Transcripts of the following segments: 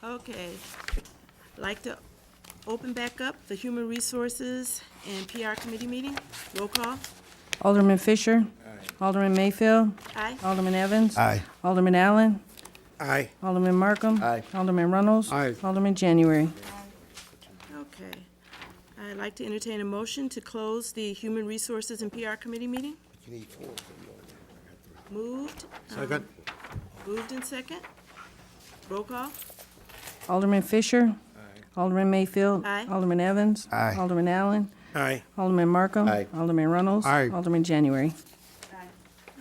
Okay. Like to open back up the Human Resources and PR Committee meeting. Roll call. Alderman Fisher. Alderman Mayfield. Aye. Alderman Evans. Aye. Alderman Allen. Aye. Alderman Markham. Aye. Alderman Reynolds. Aye. Alderman January. Okay. I'd like to entertain a motion to close the Human Resources and PR Committee meeting. Moved. Second. Moved and second. Roll call. Alderman Fisher. Alderman Mayfield. Aye. Alderman Evans. Aye. Alderman Allen. Aye. Alderman Markham. Aye. Alderman Reynolds. Aye. Alderman January.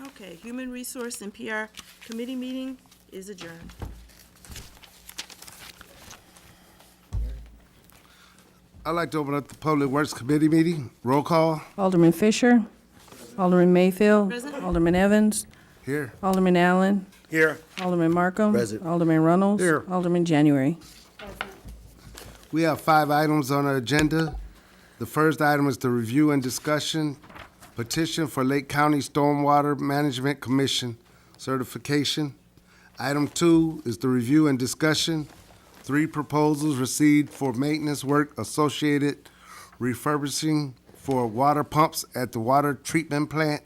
Okay, Human Resource and PR Committee meeting is adjourned. I'd like to open up the Public Works Committee meeting. Roll call. Alderman Fisher. Alderman Mayfield. Present. Alderman Evans. Here. Alderman Allen. Here. Alderman Markham. Present. Alderman Reynolds. Here. Alderman January. We have 5 items on our agenda. The first item is the review and discussion petition for Lake County Stormwater Management Commission certification. Item 2 is the review and discussion 3 proposals received for maintenance work associated refurbishing for water pumps at the water treatment plant.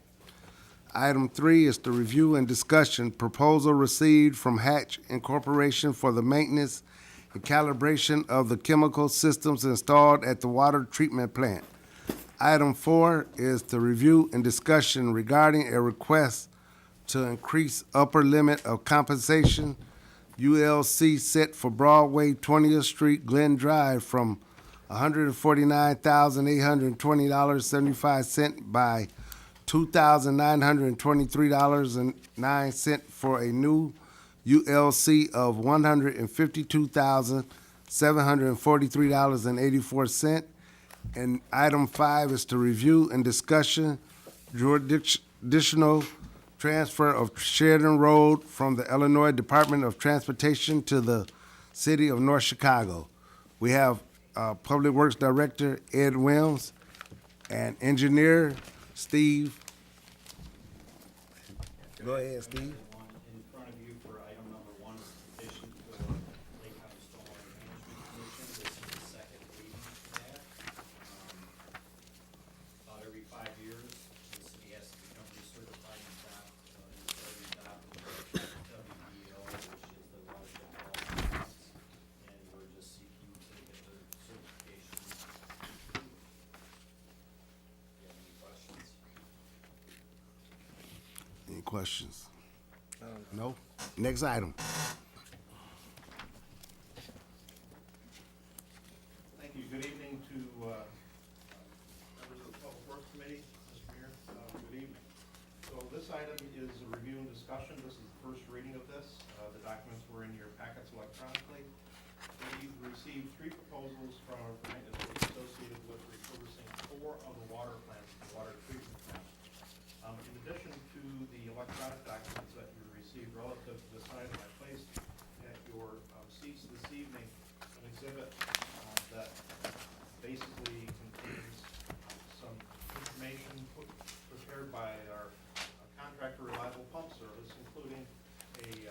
Item 3 is the review and discussion proposal received from Hatch Incorporation for the maintenance and calibration of the chemical systems installed at the water treatment plant. Item 4 is the review and discussion regarding a request to increase upper limit of compensation ULC set for Broadway 20th Street Glen Drive from $149,820.75 by $2,923.09 for a new ULC of $152,743.84. And item 5 is to review and discussion jurisdictional transfer of Sheridan Road from the Illinois Department of Transportation to the City of North Chicago. We have Public Works Director Ed Williams and Engineer Steve. Go ahead, Steve. In front of you for item number 1 is the petition for Lake County Stormwater Management Commission. This is the second reading for that. About every 5 years, the city has to become recertified and adopt, WEL, which is the watershed development process. And we're just seeking to get the certification. Do you have any questions? Any questions? No? Next item. Thank you. Good evening to members of the Public Works Committee, Mr. Mayor. Good evening. So this item is a review and discussion. This is the first reading of this. The documents were in your packets electronically. We've received 3 proposals from maintenance work associated with refurbishing 4 of the water plants, the water treatment plants. In addition to the electronic documents that you received relative to this item, I placed at your seats this evening an exhibit that basically contains some information prepared by our contractor Reliable Pump Service, including a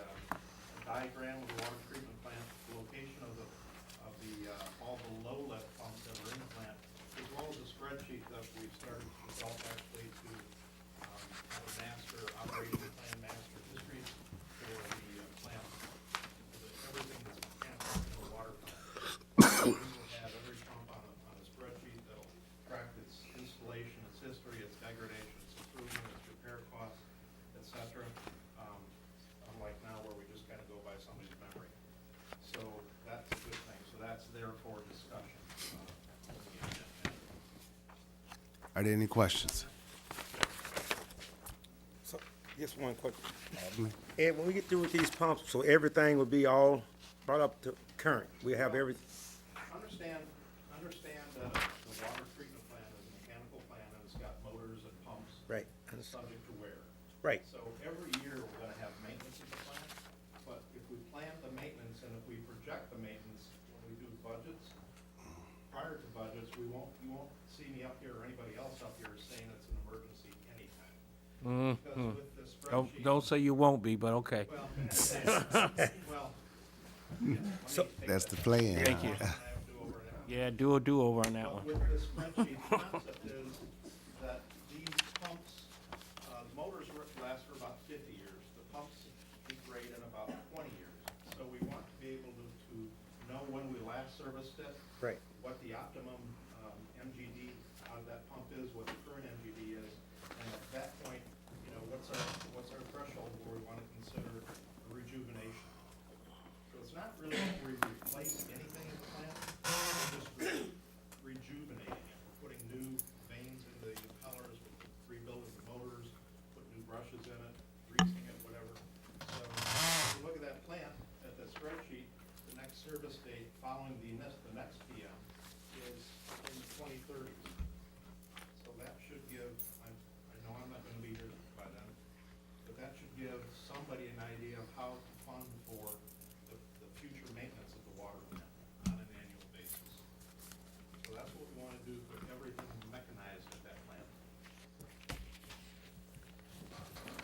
diagram of the water treatment plant, the location of all the low lift pumps that are in the plant, as well as a spreadsheet that we've started to develop actually to have a master operating plan, master histories for the plant, everything that's mechanical in the water plant. We will have every pump on a spreadsheet that'll track its installation, its history, its degradation, its improvement, its repair costs, et cetera. Unlike now where we just kind of go by somebody's memory. So that's a good thing. So that's there for discussion. Are there any questions? So, just one quick. Ed, when we get through with these pumps, so everything will be all brought up to current. We have everything. Understand the water treatment plant is a mechanical plant and it's got motors and pumps. Right. Subject to wear. Right. So every year we're gonna have maintenance of the plant, but if we plan the maintenance and if we project the maintenance when we do budgets, prior to budgets, you won't see me up here or anybody else up here saying it's an emergency anytime. Because with the spreadsheet. Don't say you won't be, but okay. Well, well, That's the plan. Thank you. I have to over that. Yeah, do a do-over on that But one. with this spreadsheet, the concept is that these pumps, the motors last for about 50 years. The pumps degrade in about 20 years. So we want to be able to know when we last serviced it. Right. What the optimum MGD on that pump is, what the current MGD is. And at that point, you know, what's our threshold where we want to consider rejuvenation. So it's not really that we replace anything in the plant, we're just rejuvenating it. We're putting new vanes in the impellers, we're rebuilding the motors, putting new brushes in it, greasing it, whatever. So if you look at that plant, at that spreadsheet, the next service date following the next PM is in the 2030s. So that should give, I know I'm not gonna be here by then, but that should give somebody an idea of how to fund for the future maintenance of the water plant on an annual basis. So that's what we wanna do, put everything mechanized at that plant.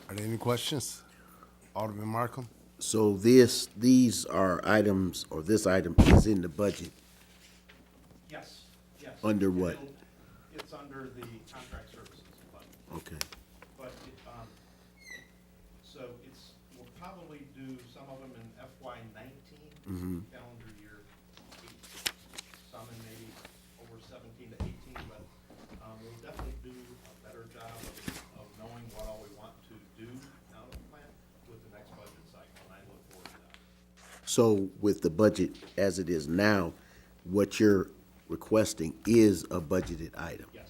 Are there any questions? Alderman Markham? So these are items, or this item is in the budget. Yes, yes. Under what? It's under the contract services fund. Okay. But it, so we'll probably do some of them in FY 19, calendar year 18. Some in maybe over 17 to 18, but, we'll definitely do a better job of knowing what all we want to do out of the plant with the next budget cycle, and I look forward to that. So with the budget as it is now, what you're requesting is a budgeted item. Yes.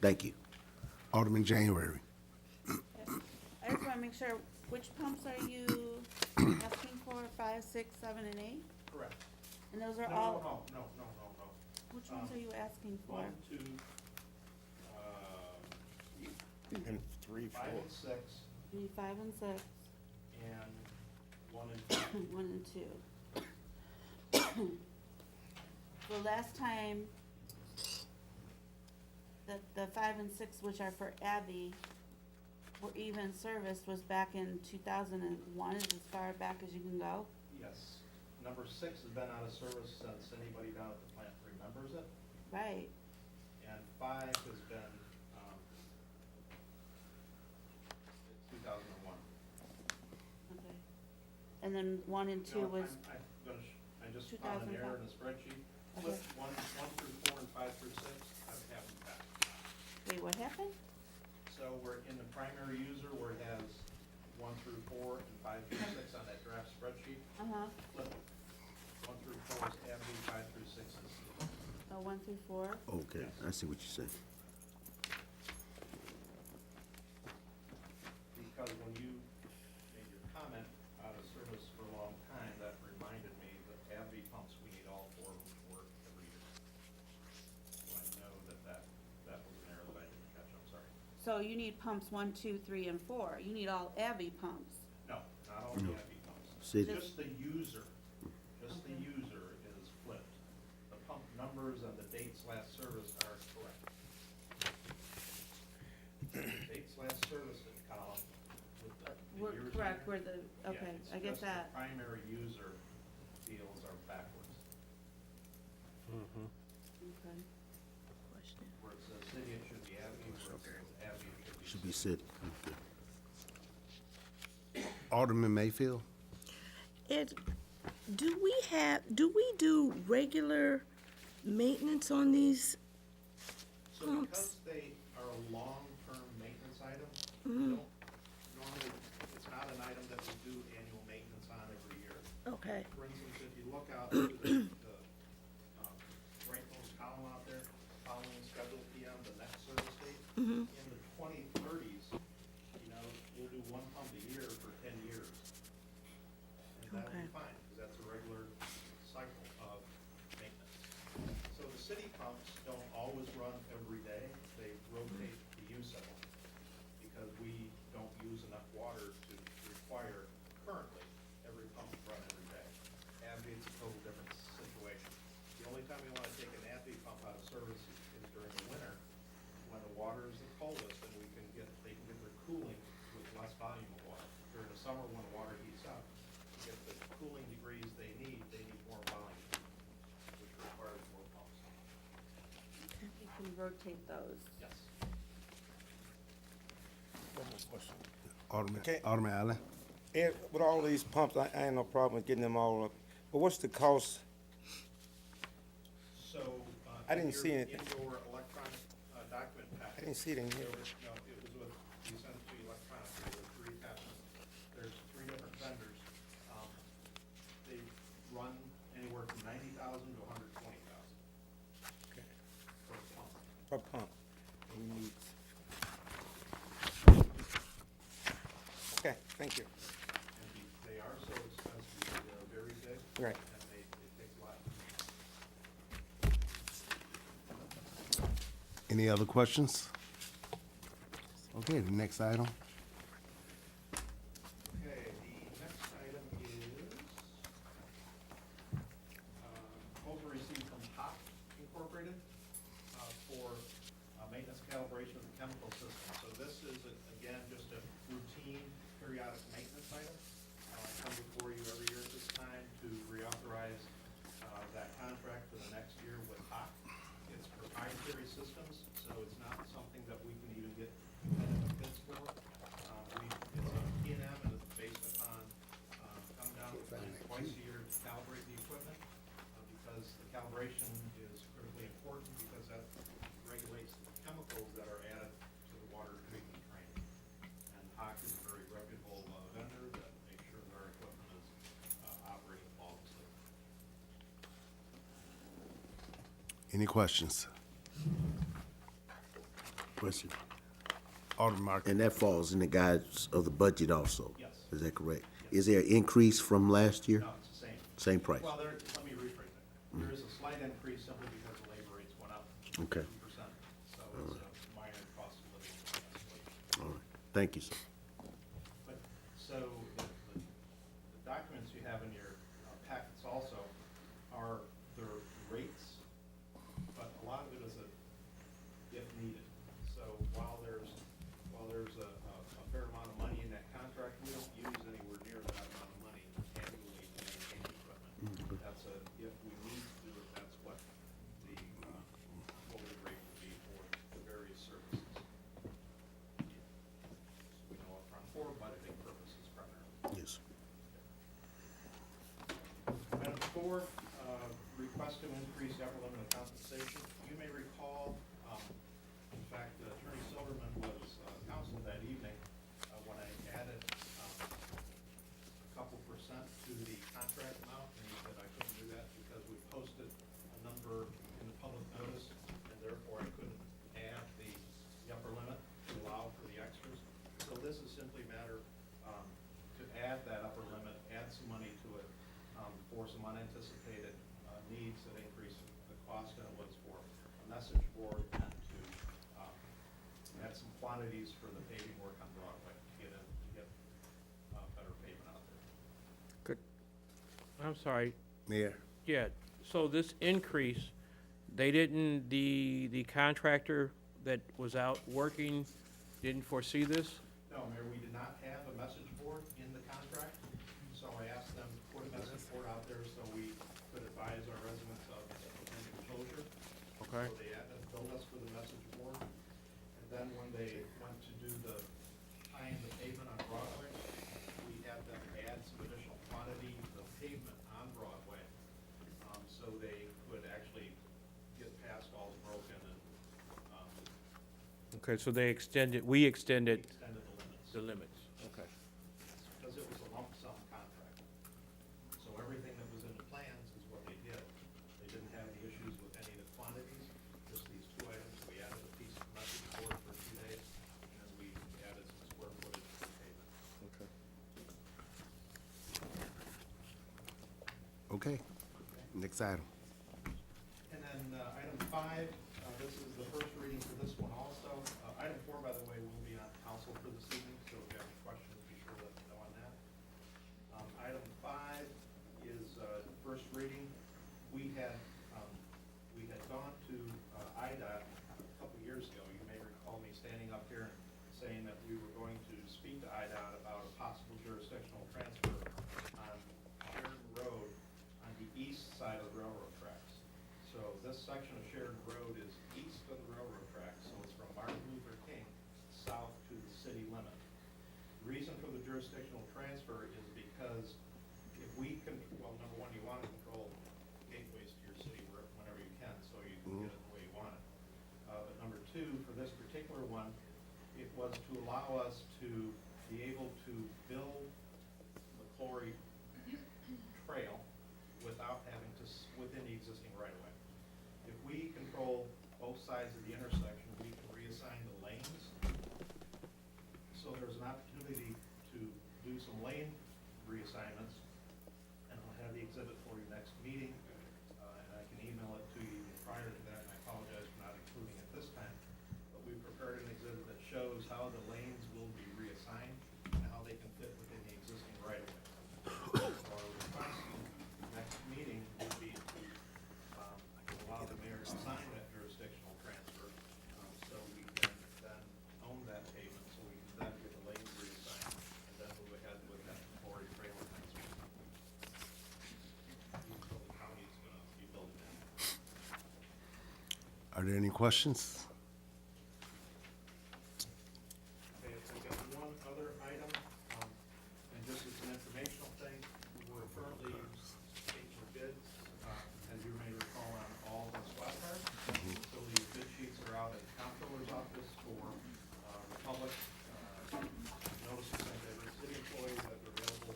Thank you. Alderman January. I just wanna make sure, which pumps are you asking for, 5, 6, 7, and 8? Correct. And those are No, all, no. which ones are you asking for? 1, 2, And 3, 5 4. and 6, You need 5 and 6, and 1 and 2. 1 and 2. So last time, the 5 and 6, which are for Abby, were even serviced was back in 2001, is as far back as you can go? Yes. Number 6 has been out of service since anybody down at the plant remembers it, Right, and 5 has been, 2001. okay. And then 1 and 2 No, was, I just found an error in the spreadsheet. Flip Okay. 1 through 4 and 5 through 6, I've had them back. wait, what happened? So we're in the primary user where it has 1 through 4 and 5 through 6 on that draft spreadsheet. Uh-huh, Flip it. 1 through 4 is Abby, 5 through 6 is C. oh, 1 through 4? Okay, I see what you're saying. Because when you made your comment out of service for a long time, that reminded me that Abby pumps, we need all 4 of them to work every year. So I know that was an error that I didn't catch, I'm sorry. So you need pumps 1, 2, 3, and 4. You need all Abby pumps. No, not all the Abby pumps. City. Just the user is flipped. The pump numbers and the dates last service are correct. The dates last service in column with the We're years. correct, in there. we're the, Yeah, okay, it's I get just that. The primary user fields are backwards, Okay. where it says city, it should be Abby, where it says Abby, it Should should be be. city. Okay. Alderman Mayfield? Ed, do we do regular maintenance on these? So because they are a long-term maintenance item, we don't normally, it's not an item that we do annual maintenance on every year. Okay. For instance, if you look out to the rightmost column out there, following scheduled PM, the next service date, in the 2030s, you know, we'll do 1 pump a year for 10 years. And that'll be Okay. fine, because that's a regular cycle of maintenance. So the city pumps don't always run every day, they rotate the use of them, because we don't use enough water to require currently every pump to run every day. Abby, it's a total different situation. The only time we wanna take an Abby pump out of service is during the winter, when the water is the coldest and they can get their cooling with less volume of water. During the summer, when the water heats up, you get the cooling degrees they need more volume, which requires more pumps. You can rotate those. Yes. One more question. Alderman, Alderman Allen? And with all these pumps, I ain't no problem with getting them all up, but what's the cost? So, I didn't see anything. In your electronic document I packet. didn't see it in There here. was, no, it was with, we sent it to you electronically, there were 3 attachments. There's 3 different vendors. They run anywhere from 90,000 to 120,000 Okay. per pump. Per pump. We need. Okay, thank you. And they are so expensive, they're very big. Right. And they take a lot. Any other questions? Okay, the next item. Okay, the next item is, proposal received from HOP Incorporated, for, maintenance calibration of the chemical system. So this is, again, just a routine periodic maintenance item. Come before you every year at this time to reauthorize, that contract for the next year with HOP. It's proprietary systems, so it's not something that we can even get competitive bids for. It's a P&M and it's based upon, come down to the plant twice a year to calibrate the equipment, because the calibration is critically important because that regulates the chemicals that are added to the water treatment train. And HOC is a very reputable vendor that makes sure that our equipment is operating flawlessly. Any questions? Question. Alderman Mark? And that falls in the guides of the budget also? Yes. Is that correct? Is there an increase from last year? No, it's the same. Same price? Well, let me rephrase that. There is a slight increase simply because the labor rates went up Okay. 2%. So it's a minor cost of living escalation. All right. Thank you, sir. But, so the documents you have in your packets also are the rates, but a lot of it is a if needed. So while there's a fair amount of money in that contract, we don't use anywhere near that amount of money annually to maintain the equipment. That's a, if we need to do it, that's what the, what the rate would be for the various services. We know upfront for budgeting purposes primarily. Yes. Item 4, request to increase the upper limit of compensation. You may recall, in fact, Attorney Silverman was counsel that evening when I added a couple percent to the contract amount, and he said I couldn't do that because we posted a number in the public notice, and therefore I couldn't add the upper limit to allow for the extras. So this is simply a matter to add that upper limit, add some money to it for some unanticipated needs that increase the cost, and it was for a message board and to add some quantities for the paving work on Broadway to get better pavement out there. Good. I'm sorry, Mayor? yeah, so this increase, they didn't, the contractor that was out working didn't foresee this? No, Mayor, we did not have a message board in the contract, so I asked them to put a message board out there so we could advise our residents of potential closure. Okay. So they had to build us for the message board, and then when they went to do the tying the pavement on Broadway, we had them add some additional quantity of pavement on Broadway, so they could actually get past all the broken and, Okay, so they we extended extended the limits. the limits, okay. Because it was a lump sum contract. So everything that was in the plans is what they did. They didn't have any issues with any of the quantities, just these 2 items. We added a piece of message board for 2 days, and then we added some square footage for pavement. Okay. Okay. Next item. And then, item 5, this is the first reading for this one also. Item 4, by the way, will be on council for this evening, so if you have any questions, be sure to let me know on that. Item 5 is, first reading. We had gone to, IDOT a couple years ago. You may recall me standing up here and saying that we were going to speak to IDOT about a possible jurisdictional transfer on shared this section of Sheridan Road is east of the railroad tracks, so it's from Martin Luther King south to the city limit. The reason for the jurisdictional transfer is because if we can, well, number one, you want to control gateways to your city whenever you can, so you can get it the way you want it. But number two, for this particular one, it was to allow us to be able to build the Clory Trail without having to, within the existing right-of-way. If we control both sides of the intersection, we can reassign the lanes. So there's an opportunity to do some lane reassignments, and I'll have the exhibit for you next meeting, and I can email it to you prior to that, and I apologize for not including it this time. But we prepared an exhibit that shows how the lanes will be reassigned and how they can fit within the existing right-of-way. So our request next meeting would be to allow the mayor to sign that jurisdictional transfer, so we can then own that pavement, so we can then get the lanes reassigned and then move ahead with that Clory Trail enhancement. So the county is gonna be building that. Are there any questions? Okay, I've got one other item, and just as an informational thing, we're currently taking bids, as you may recall, on all the squad cars. So the bid sheets are out at the comptroller's office for, the public, notices sent to every city employee that they're available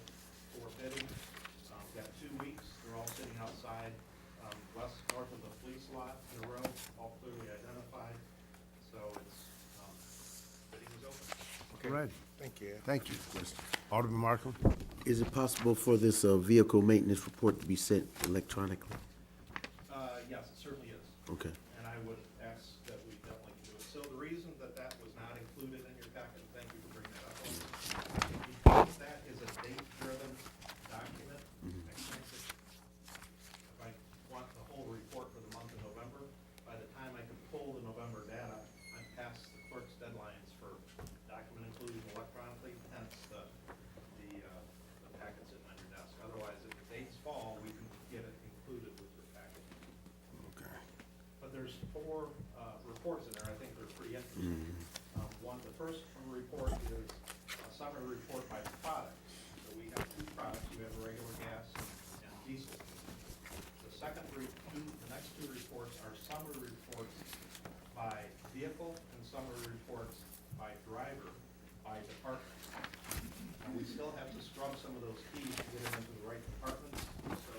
for bidding. We've got 2 weeks, they're all sitting outside, north of the police lot in a row, all clearly identified, so it's, bidding is open. All right, Thank you. thank you. Alderman Markham? Is it possible for this vehicle maintenance report to be sent electronically? Yes, it certainly is. Okay. And I would ask that we definitely do it. So the reason that that was not included in your packet, and thank you for bringing that up, because that is a date-driven document. I can't just, if I want the whole report for the month of November, by the time I can pull the November data, I'm past the clerk's deadlines for document including electronically, hence the packet sitting on your desk. Otherwise, if the dates fall, we can get it included with your packet. Okay. But there's 4 reports in there, I think they're pretty interesting. The first report is a summary report by product. So we have 2 products, we have regular gas and diesel. The next 2 reports are summary reports by vehicle and summary reports by driver, by department. And we still have to scrub some of those keys to get them into the right departments, so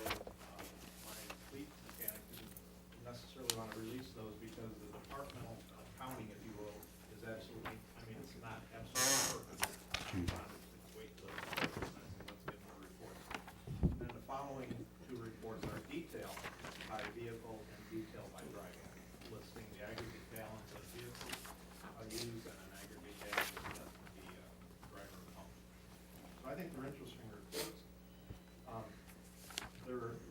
my fleet mechanic didn't necessarily want to release those because the departmental accounting, if you will, is absolutely, I mean, it's not absolutely perfect. Let's wait till it's perfect, and let's get more reports. And then the following 2 reports are detail by vehicle and detail by driver, listing the aggregate gallons of vehicles used and an aggregate gallons that the driver pumped. So I think they're interesting reports.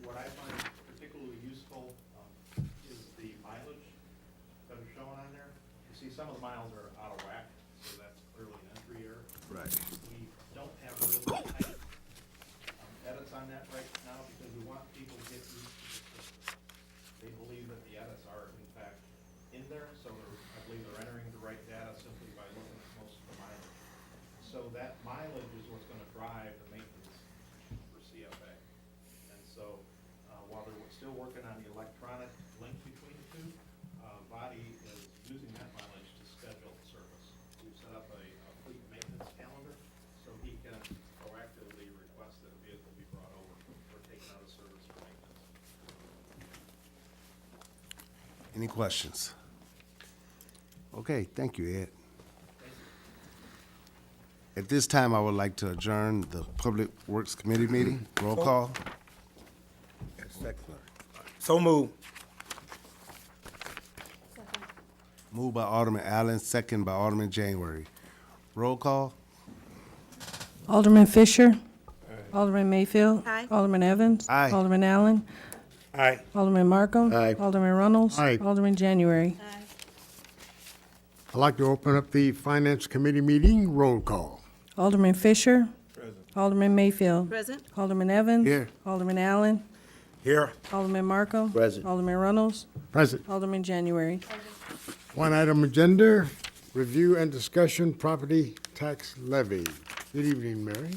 What I find particularly useful is the mileage that are shown on there. You see some of the miles are out of whack, so that's clearly an entry error. Right. We don't have really tight edits on that right now because we want people to get used to the system. They believe that the edits are in fact in there, so I believe they're entering the right data simply by looking at most of the mileage. So that mileage is what's gonna drive the maintenance for CFA. And so, while they're still working on the electronic link between the 2, Body is using that mileage to schedule service. We've set up a fleet maintenance calendar, so he can proactively request that a vehicle be brought over or taken out of service for maintenance. Any questions? Okay, thank you, Ed. At this time, I would like to adjourn the Public Works Committee meeting. Roll call. So moved. Moved by Alderman Allen, second by Alderman January. Roll call. Alderman Fisher. Alderman Mayfield. Aye. Alderman Evans. Aye. Alderman Allen. Aye. Alderman Markham. Aye. Alderman Runnels. Aye. Alderman January. Aye. I'd like to open up the Finance Committee meeting. Roll call. Alderman Fisher. Alderman Mayfield. Present? Alderman Evans. Here. Alderman Allen. Here. Alderman Markham. Present. Alderman Reynolds. Present. Alderman January. One item agenda, review and discussion property tax levy. Good evening, Mary.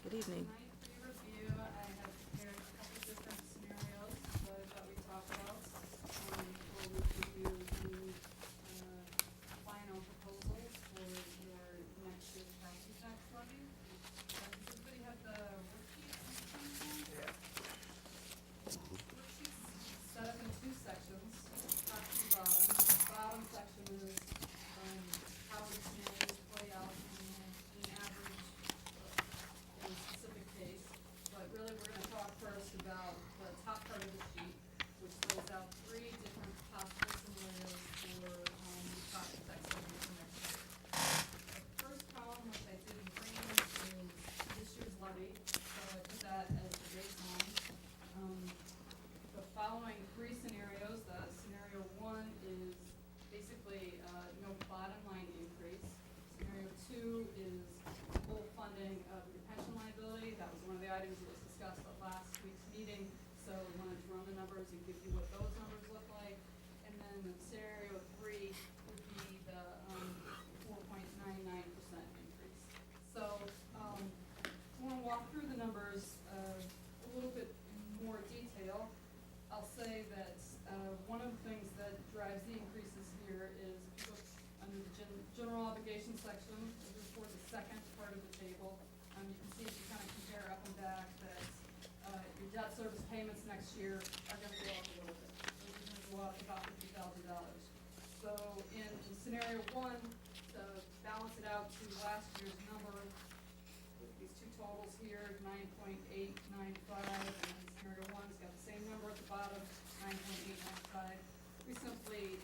Good evening. Tonight for your review, I have prepared a couple different scenarios that I thought we'd talk about. Before we give you the, final proposals for your next year's property tax levy. Does everybody have the worksheet? Worksheet's set up in two sections, top to bottom. The bottom section is, how the scenarios play out in average, in a specific case, but really we're gonna talk first about the top part of the sheet, which lays out three different possible scenarios for, property tax levy for next year. The first column, which I did in green, is this year's levy, so I put that as the baseline. The following three scenarios, scenario one is basically, no bottom line increase. Scenario two is full funding of your pension liability. That was one of the items that was discussed at last week's meeting, so we wanted to run the numbers and give you what those numbers look like. And then scenario three would be the, 4.99% increase. So, I wanna walk through the numbers, a little bit more detail. I'll say that, one of the things that drives the increases here is, if you look under the general obligation section, this is for the second part of the table. You can see if you kind of compare up and back that, your debt service payments next year are gonna go up a little bit. They're gonna go up about $50,000. So in scenario one, to balance it out to last year's number, with these two totals here, 9.895, and scenario one's got the same number at the bottom, 9.895. We simply,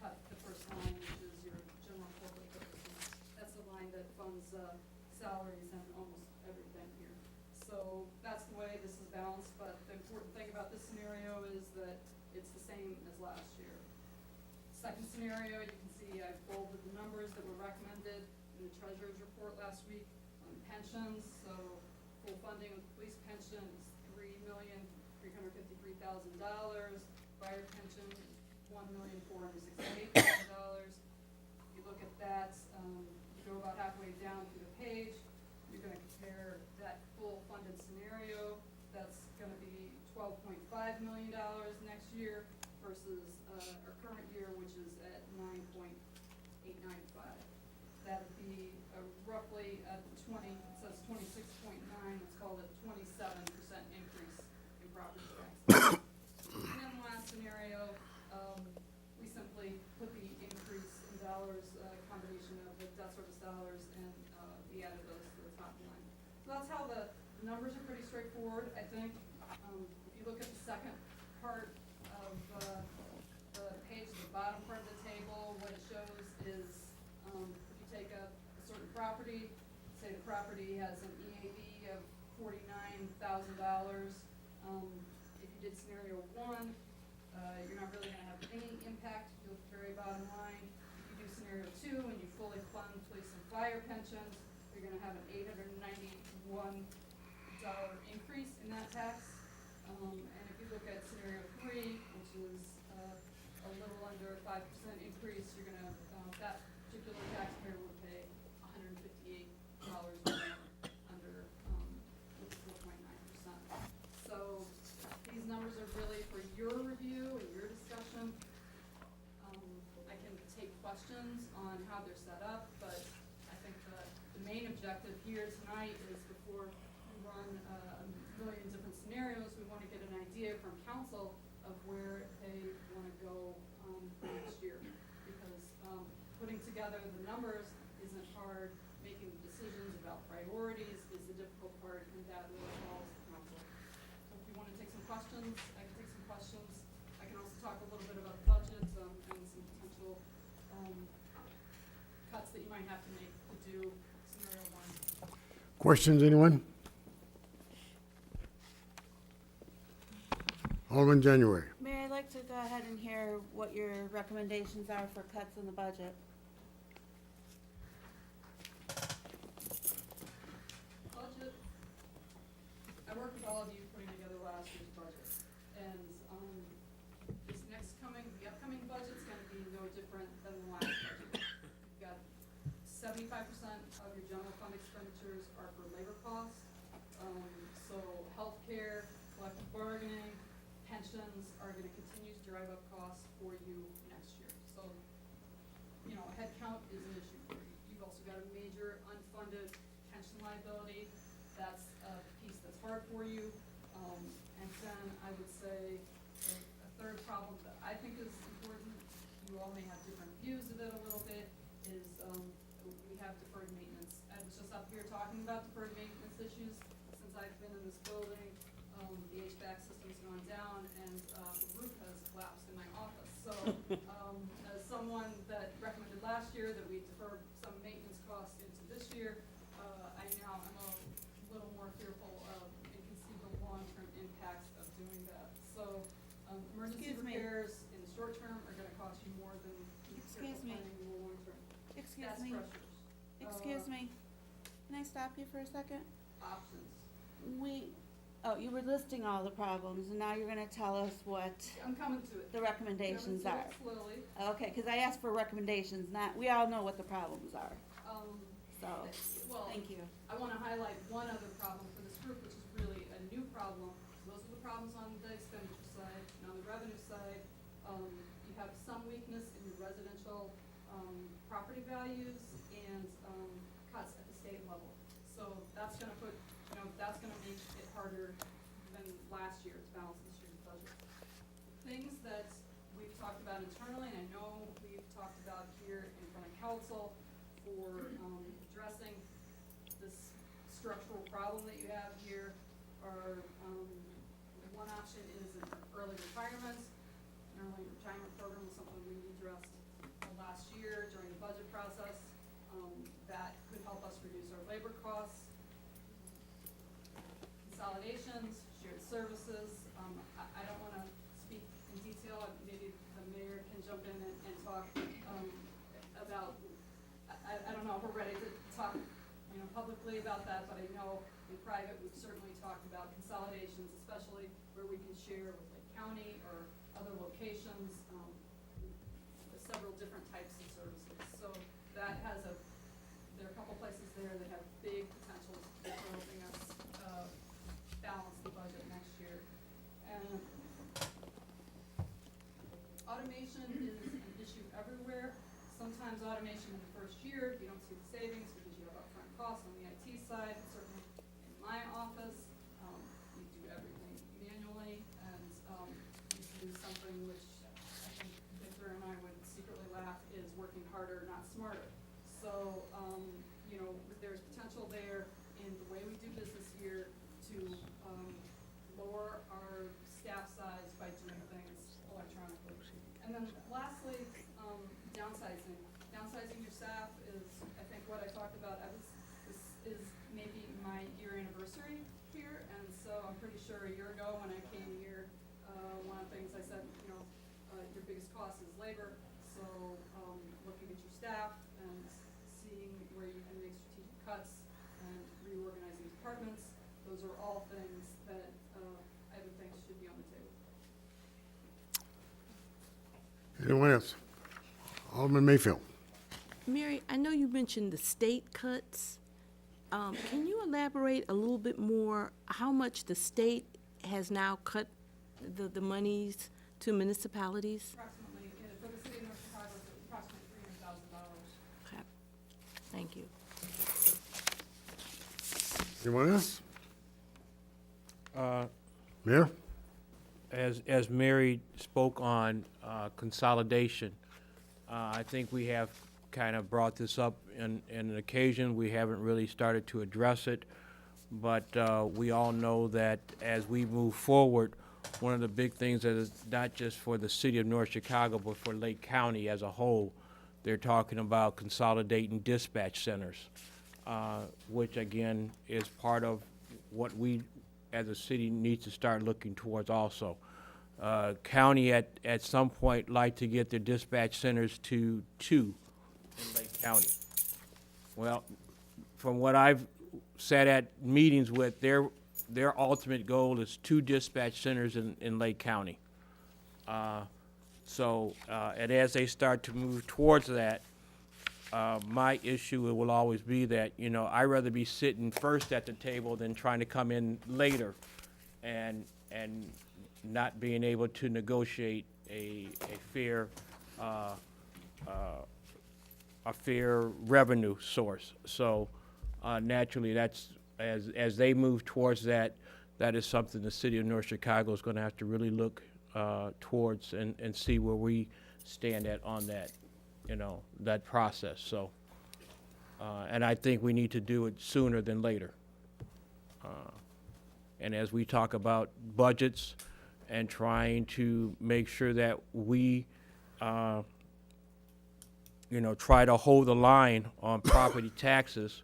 cut the first line, which is your general corporate purposes. That's the line that funds, salaries and almost everything here. So that's the way this is balanced, but the important thing about this scenario is that it's the same as last year. Second scenario, you can see I've bolded the numbers that were recommended in the treasurer's report last week on pensions. So full funding of the police pension is $3,353,000. Fire pension is $1,468,000. You look at that, you go about halfway down through the page, you're gonna compare that full funded scenario, that's gonna be $12.5 million next year versus, our current year, which is at 9.895. That'd be roughly a 20, it says 26.9, let's call it 27% increase in property tax. And then the last scenario, we simply put the increase in dollars, combination of the debt service dollars, and we added those to the top line. So that's how the numbers are pretty straightforward, I think. If you look at the second part of the page, the bottom part of the table, what it shows is, if you take a certain property, say the property has an EAV of $49,000. If you did scenario one, you're not really gonna have any impact. If you look at the very bottom line, if you do scenario two and you fully fund police and fire pensions, you're gonna have an $891 increase in that tax. And if you look at scenario three, which is a little under a 5% increase, you're gonna, that particular taxpayer would pay $158 more under, with 4.9%. So these numbers are really for your review and your discussion. I can take questions on how they're set up, but I think the main objective here tonight is before we run a million different scenarios, we want to get an idea from council of where they want to go for next year. Because putting together the numbers isn't hard, making decisions about priorities is the difficult part, and that really falls to council. So if you want to take some questions, I can take some questions. I can also talk a little bit about the budget and some potential cuts that you might have to make to do scenario one. Questions, anyone? Alderman January. Mayor, I'd like to go ahead and hear what your recommendations are for cuts in the budget. Budget, I worked with all of you putting together last last year's budget. And, the upcoming budget's gonna be no different than the last budget. You've got 75% of your general fund expenditures are for labor costs. So healthcare, collective bargaining, pensions are gonna continue to drive up costs for you next year. So, you know, headcount is an issue for you. You've also got a major unfunded pension liability. That's a piece that's hard for you. And then I would say a third problem that I think is important, you all may have different views of it a little bit, is we have deferred maintenance. I was just up here talking about deferred maintenance issues since I've been in this building. The HVAC system's gone down and the roof has collapsed in my office. So as someone that recommended last year that we defer some maintenance costs into this year, I'm a little more fearful of and can see the long-term impacts of doing that. So emergency Excuse me. repairs in the short term are gonna cost you more than Excuse careful me. planning in the long term. Excuse That's me, pressures. excuse me. Can I stop you for a second? Options. You were listing all the problems, and now you're gonna tell us what I'm coming to it. the recommendations Coming are. to it slowly. Okay, because I asked for recommendations, we all know what the problems are, so, Well, thank you. I wanna highlight one other problem for this group, which is really a new problem. Those are the problems on the expenditure side, and on the revenue side, you have some weakness in your residential, property values and, cuts at the state level. So that's gonna that's gonna make it harder than last year to balance this year's budget. Things that we've talked about internally, and I know we've talked about here in front of council for, addressing this structural problem that you have here are, one option is an early retirement. An early retirement program was something we addressed last year during the budget process. That could help us reduce our labor costs. Consolidations, shared services, I don't wanna speak in detail, maybe the mayor can jump in and talk, about, I don't know if we're ready to talk, publicly about that, but I know in private, we've certainly talked about consolidations, especially where we can share with Lake County or other locations, several different types of services. So that there are a couple places there that have big potential for helping us, balance the budget next year. And automation is an issue everywhere. Sometimes automation in the first year, you don't see the savings because you have upfront costs on the IT side. Certainly in my office, we do everything manually, and we do something which I think Victor and I would secretly laugh is working harder, not smarter. So, there's potential there in the way we do business here to lower our staff size by doing things electronically. And then lastly, downsizing. Downsizing your staff is, I think, what I talked about. This is maybe my year anniversary here, and so I'm pretty sure a year ago when I came here, one of the things I said, your biggest cost is labor. So looking at your staff and seeing where you can make strategic cuts and reorganizing departments, those are all things that I would think should be on the table. Anyone else? Alderman Mayfield. Mary, I know you mentioned the state cuts. Can you elaborate a little bit more how much the state has now cut the monies to municipalities? Approximately, for the city of North Chicago, it's approximately $300,000. Okay. Thank you. Anyone else? Uh, Mayor? As Mary spoke on consolidation, I think we have kind of brought this up in an occasion. We haven't really started to address it, but we all know that as we move forward, one of the big things that is not just for the city of North Chicago, but for Lake County as a whole, they're talking about consolidating dispatch centers, which again is part of what we as a city needs to start looking towards also. County at some point like to get their dispatch centers to 2 in Lake County. Well, from what I've sat at meetings with, their ultimate goal is 2 dispatch centers in Lake County. And as they start to move towards that, my issue will always be that, I'd rather be sitting first at the table than trying to come in later and not being able to negotiate a fair revenue source. So naturally, that's, as they move towards that, that is something the city of North Chicago is going to have to really look towards and see where we stand on that, that process. So, and I think we need to do it sooner than later. And as we talk about budgets and trying to make sure that we, try to hold the line on property taxes,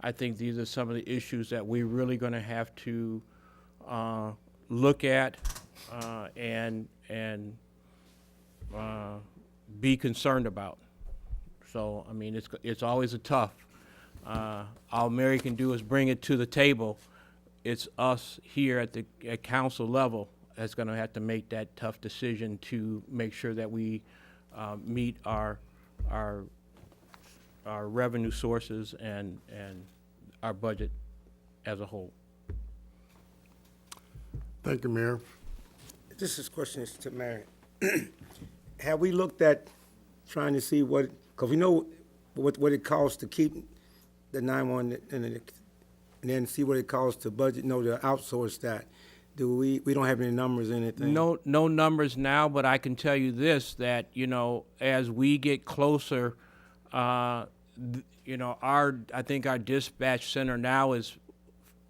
I think these are some of the issues that we're really going to have to look at and be concerned about. So, I mean, it's always a tough. All Mary can do is bring it to the table. It's us here at council level that's going to have to make that tough decision to make sure that we meet our revenue sources and our budget as a whole. Thank you, Mayor. This is question to Mary. Have we looked at trying to see what, because we know what it costs to keep the 911 and then see what it costs to budget, to outsource that? We don't have any numbers or anything? No numbers now, but I can tell you this, that, as we get closer, I think our dispatch center now is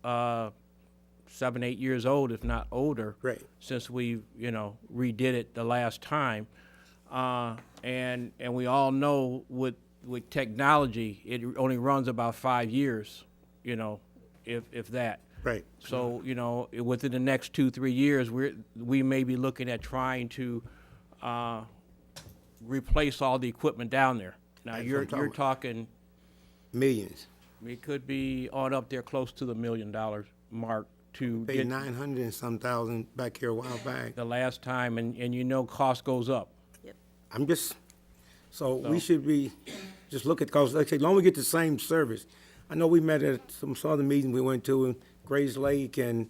7, 8 years old, if not older. Right. Since we, redid it the last time. And we all know with technology, it only runs about 5 years, if that. Right. So, within the next 2-3 years, we may be looking at trying to replace all the equipment down there. Now, That's you're what I'm talking talking, Millions. it could be on up there close to the $1 million mark to Paid get 900 and some thousand back here a while back. the last time, and cost goes up. I'm just, so we should be, just look at, because like I say, as long as we get the same service. I know we met at some other meeting we went to in Grays Lake and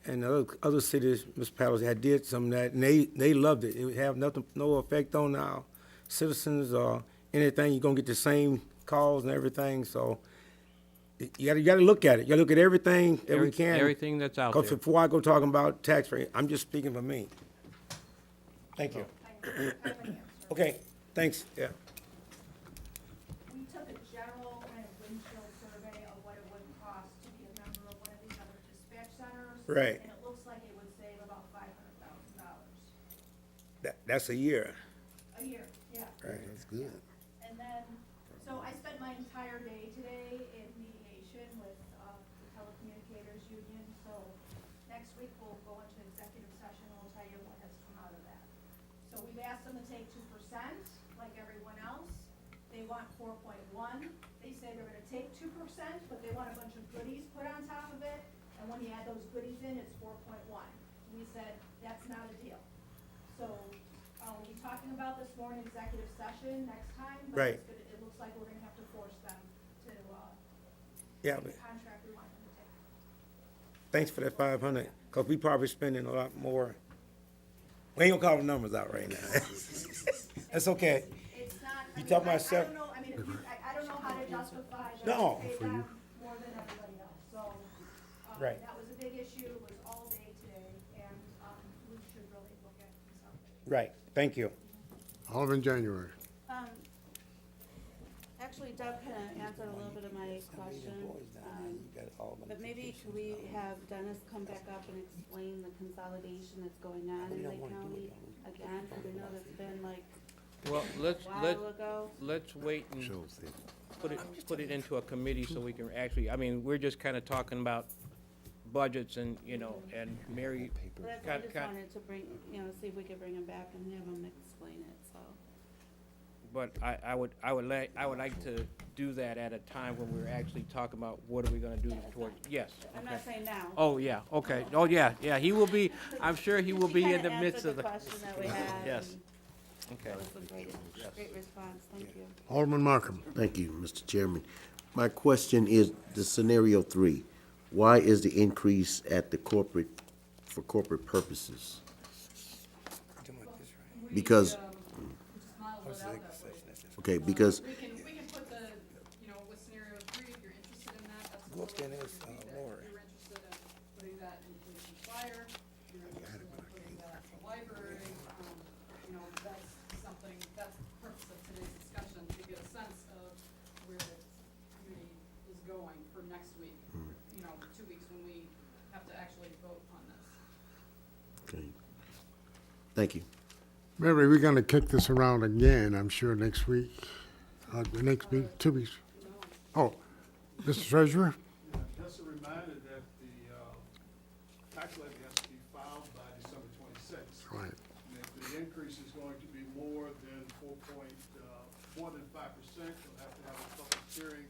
other cities, municipalities that did some of that, and they loved it. It would have no effect on our citizens or anything. You're gonna get the same calls and everything, so you gotta look at it. You gotta look at everything that we can. Everything that's out Because there. before I go talking about tax rate, I'm just speaking for me. Thank you. Okay, thanks, yeah. We took a general kind of windshield survey of what it would cost to be a member of one of these other dispatch centers. Right. And it looks like it would save about $500,000 That's a year. a year, yeah. Right. That's good. And then, so I spent my entire day today in mediation with the telecommunicators union, so next week we'll go into executive session and we'll tell you what has come out of that. So we've asked them to take 2%, like everyone else. They want 4.1. They say they're gonna take 2%, but they want a bunch of goodies put on top of it, and when you add those goodies in, it's 4.1. We said, that's not a deal. So, we'll be talking about this more in executive session next time, but Right. it looks like we're gonna have to force them to, Yeah, take but the contract we want them to take. thanks for that 500, because we probably spending a lot more. We ain't gonna call the numbers out right now. That's okay. It's not, You I mean, talking about I seven- don't know, I mean, if you, I don't know how to justify that No. we pay them more than everybody else, so. Right. That was a big issue, it was all day today, and, we should really look at something. Right, thank you. Alderman January. Actually, Doug kind of answered a little bit of my question, but maybe could we have Dennis come back up and explain the consolidation that's going on in Lake County again? Because I know that's been like Well, a while ago. let's wait and put it into a committee so we can actually, I mean, we're just kind of talking about budgets and, and Mary. But that's why I just Kind- wanted to bring, see if we could bring him back and have him explain it, so. but I would like to do that at a time when we're actually talking about what are we gonna do towards, yes. I'm okay. not saying now. Oh, yeah, okay. Oh, yeah, he will be, I'm sure he will be in the midst of the, Question that we had. yes. and Okay. That was a great response, thank you. Alderman Markham. Thank you, Mr. Chairman. My question is, the scenario 3, why is the increase at the corporate, for corporate purposes? Because, Just model it out that way. okay, because, We can put the, with scenario 3, if you're interested in that, that's a little bit more detail. If you're interested in putting that in police and fire, if you're interested in putting that in the library, that's something, that's the purpose of today's discussion, to get a sense of where the committee is going for next week, 2 weeks when we have to actually vote on this. okay. Thank you. Mary, we're gonna kick this around again, I'm sure, next week, the next week, 2 weeks. Oh, Mr. Treasurer? Just a reminder that the tax levy has to be filed by December 26th. Right. And if the increase is going to be more than more than 5%, you'll have to have a public hearing,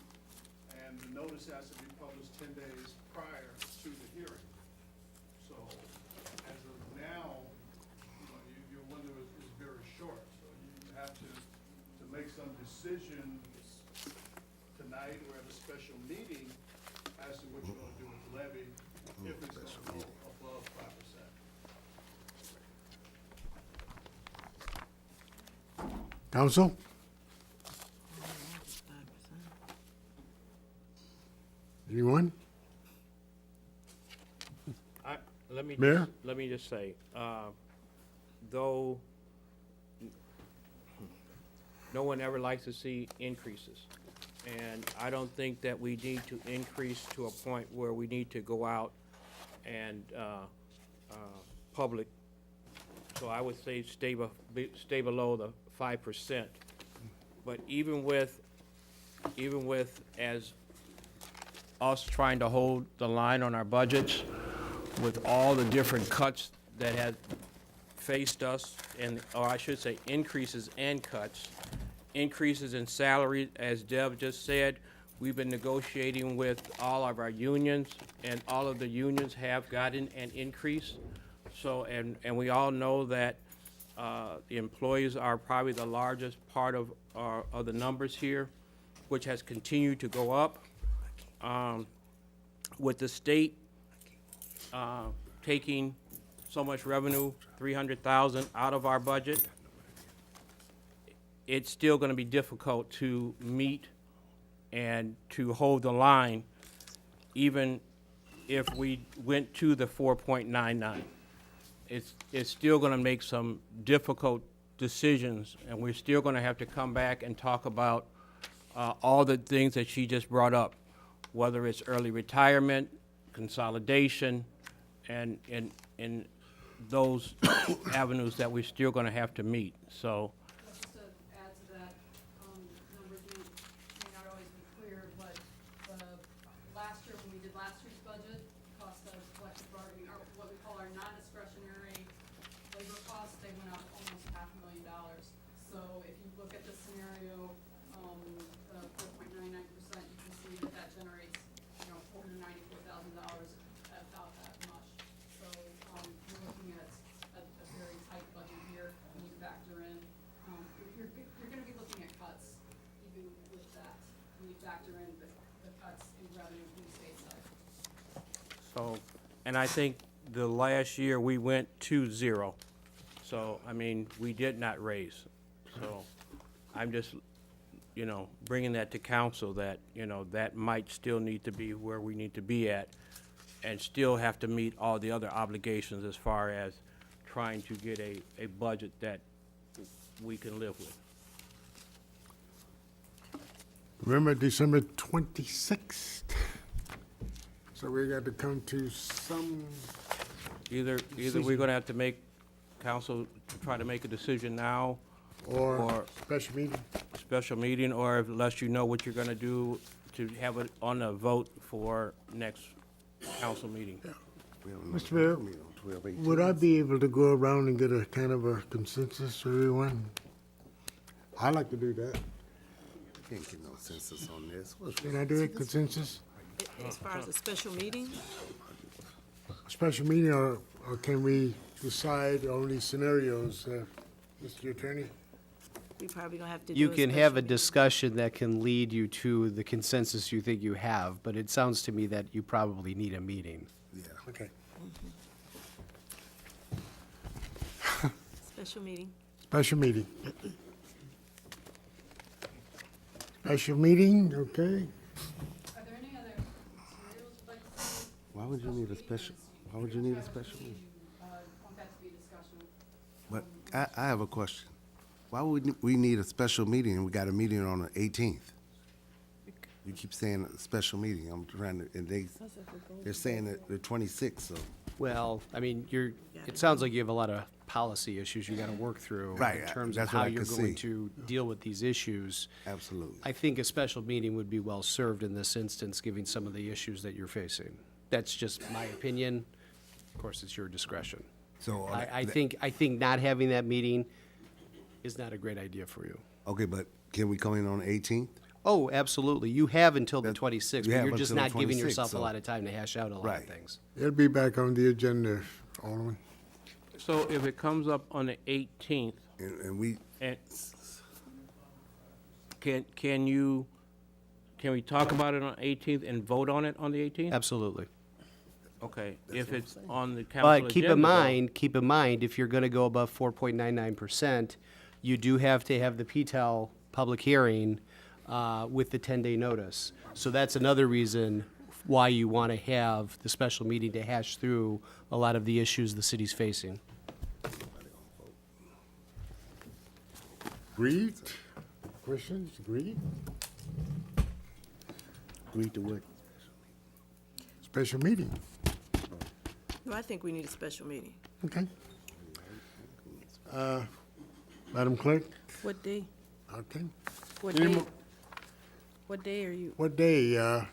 and the notice has to be published 10 days prior to the hearing. So as of now, your window is very short, so you have to make some decisions tonight or at a special meeting as to what you're gonna do with the levy, if it's gonna go above 5%. Council? Anyone? Mayor? Let me just say, though no one ever likes to see increases, and I don't think that we need to increase to a point where we need to go out and public. So I would say stay below the 5%. But even with as us trying to hold the line on our budgets, with all the different cuts that have faced us, or I should say increases and cuts, increases in salary, as Deb just said, we've been negotiating with all of our unions, and all of the unions have gotten an increase. So, and we all know that the employees are probably the largest part of the numbers here, which has continued to go up. With the state taking so much revenue, 300,000 out of our budget, it's still gonna be difficult to meet and to hold the line, even if we went to the 4.99. It's still gonna make some difficult decisions, and we're still gonna have to come back and talk about all the things that she just brought up, whether it's early retirement, consolidation, and those avenues that we're still gonna have to meet, so. Just to add to that, numbers may not always be clear, but last year, when we did last year's budget, cost of collective bargaining, or what we call our non-discretionary labor costs, they went up almost $500,000. So if you look at this scenario, 4.99%, you can see that generates, $494,000, about that much. So, you're looking at a very tight budget here when you factor in, you're gonna be looking at cuts, even with that, when you factor in the cuts in revenue from the state side. So, and I think the last year we went to 0. So, I mean, we did not raise. So, I'm just, bringing that to council that, that might still need to be where we need to be at, and still have to meet all the other obligations as far as trying to get a budget that we can live with. Remember December 26th? So we got to come to some, Either we're gonna have to make, council try to make a decision now, or or special meeting? special meeting, or unless you know what you're gonna do, to have it on a vote for next council meeting. Mr. Mayor, would I be able to go around and get a kind of a consensus for everyone? I like to do that. Can't get no consensus on this. What's- Can I do it consensus? As far as a special meeting? Special meeting, or can we decide on these scenarios, Mr. Attorney? We probably gonna have to do You a can special have a meeting. discussion that can lead you to the consensus you think you have, but it sounds to me that you probably need a meeting. Yeah. Okay. Special meeting. Special meeting. Special meeting, okay. Are there any other scenarios you'd like to see? Why would you need a special, why would you need a special meeting? Want that to be a discussion. But I have a question. Why would we need a special meeting and we got a meeting on the 18th? You keep saying a special meeting. I'm trying to, and they're saying that the 26th, so. Well, I mean, it sounds like you have a lot of policy issues you gotta work through. Right, In terms of that's what how I you're could going see. to deal with these issues. Absolutely. I think a special meeting would be well-served in this instance, given some of the issues that you're facing. That's just my opinion. Of course, it's your discretion. So. I think not having that meeting is not a great idea for you. Okay, but can we come in on the 18th? Oh, absolutely. You have until the That- 26th, you but have you're just until the not giving 26th, yourself a so- lot of time to hash out a lot of Right. things. It'll be back on the agenda, Alderman. So if it comes up on the 18th, And we, and can we talk about it on 18th and vote on it on the 18th? Absolutely. Okay, if it's on the council agenda. But keep in mind, if you're gonna go above 4.99%, you do have to have the PTEL public hearing with the 10-day notice. So that's another reason why you want to have the special meeting to hash through a lot of the issues the city's facing. Agreed? Questions? Agreed? Agree to what? Special meeting, No, I think we need a special meeting. okay. Madam Clerk, What day? okay. What Any day? mo- What day are you? What day,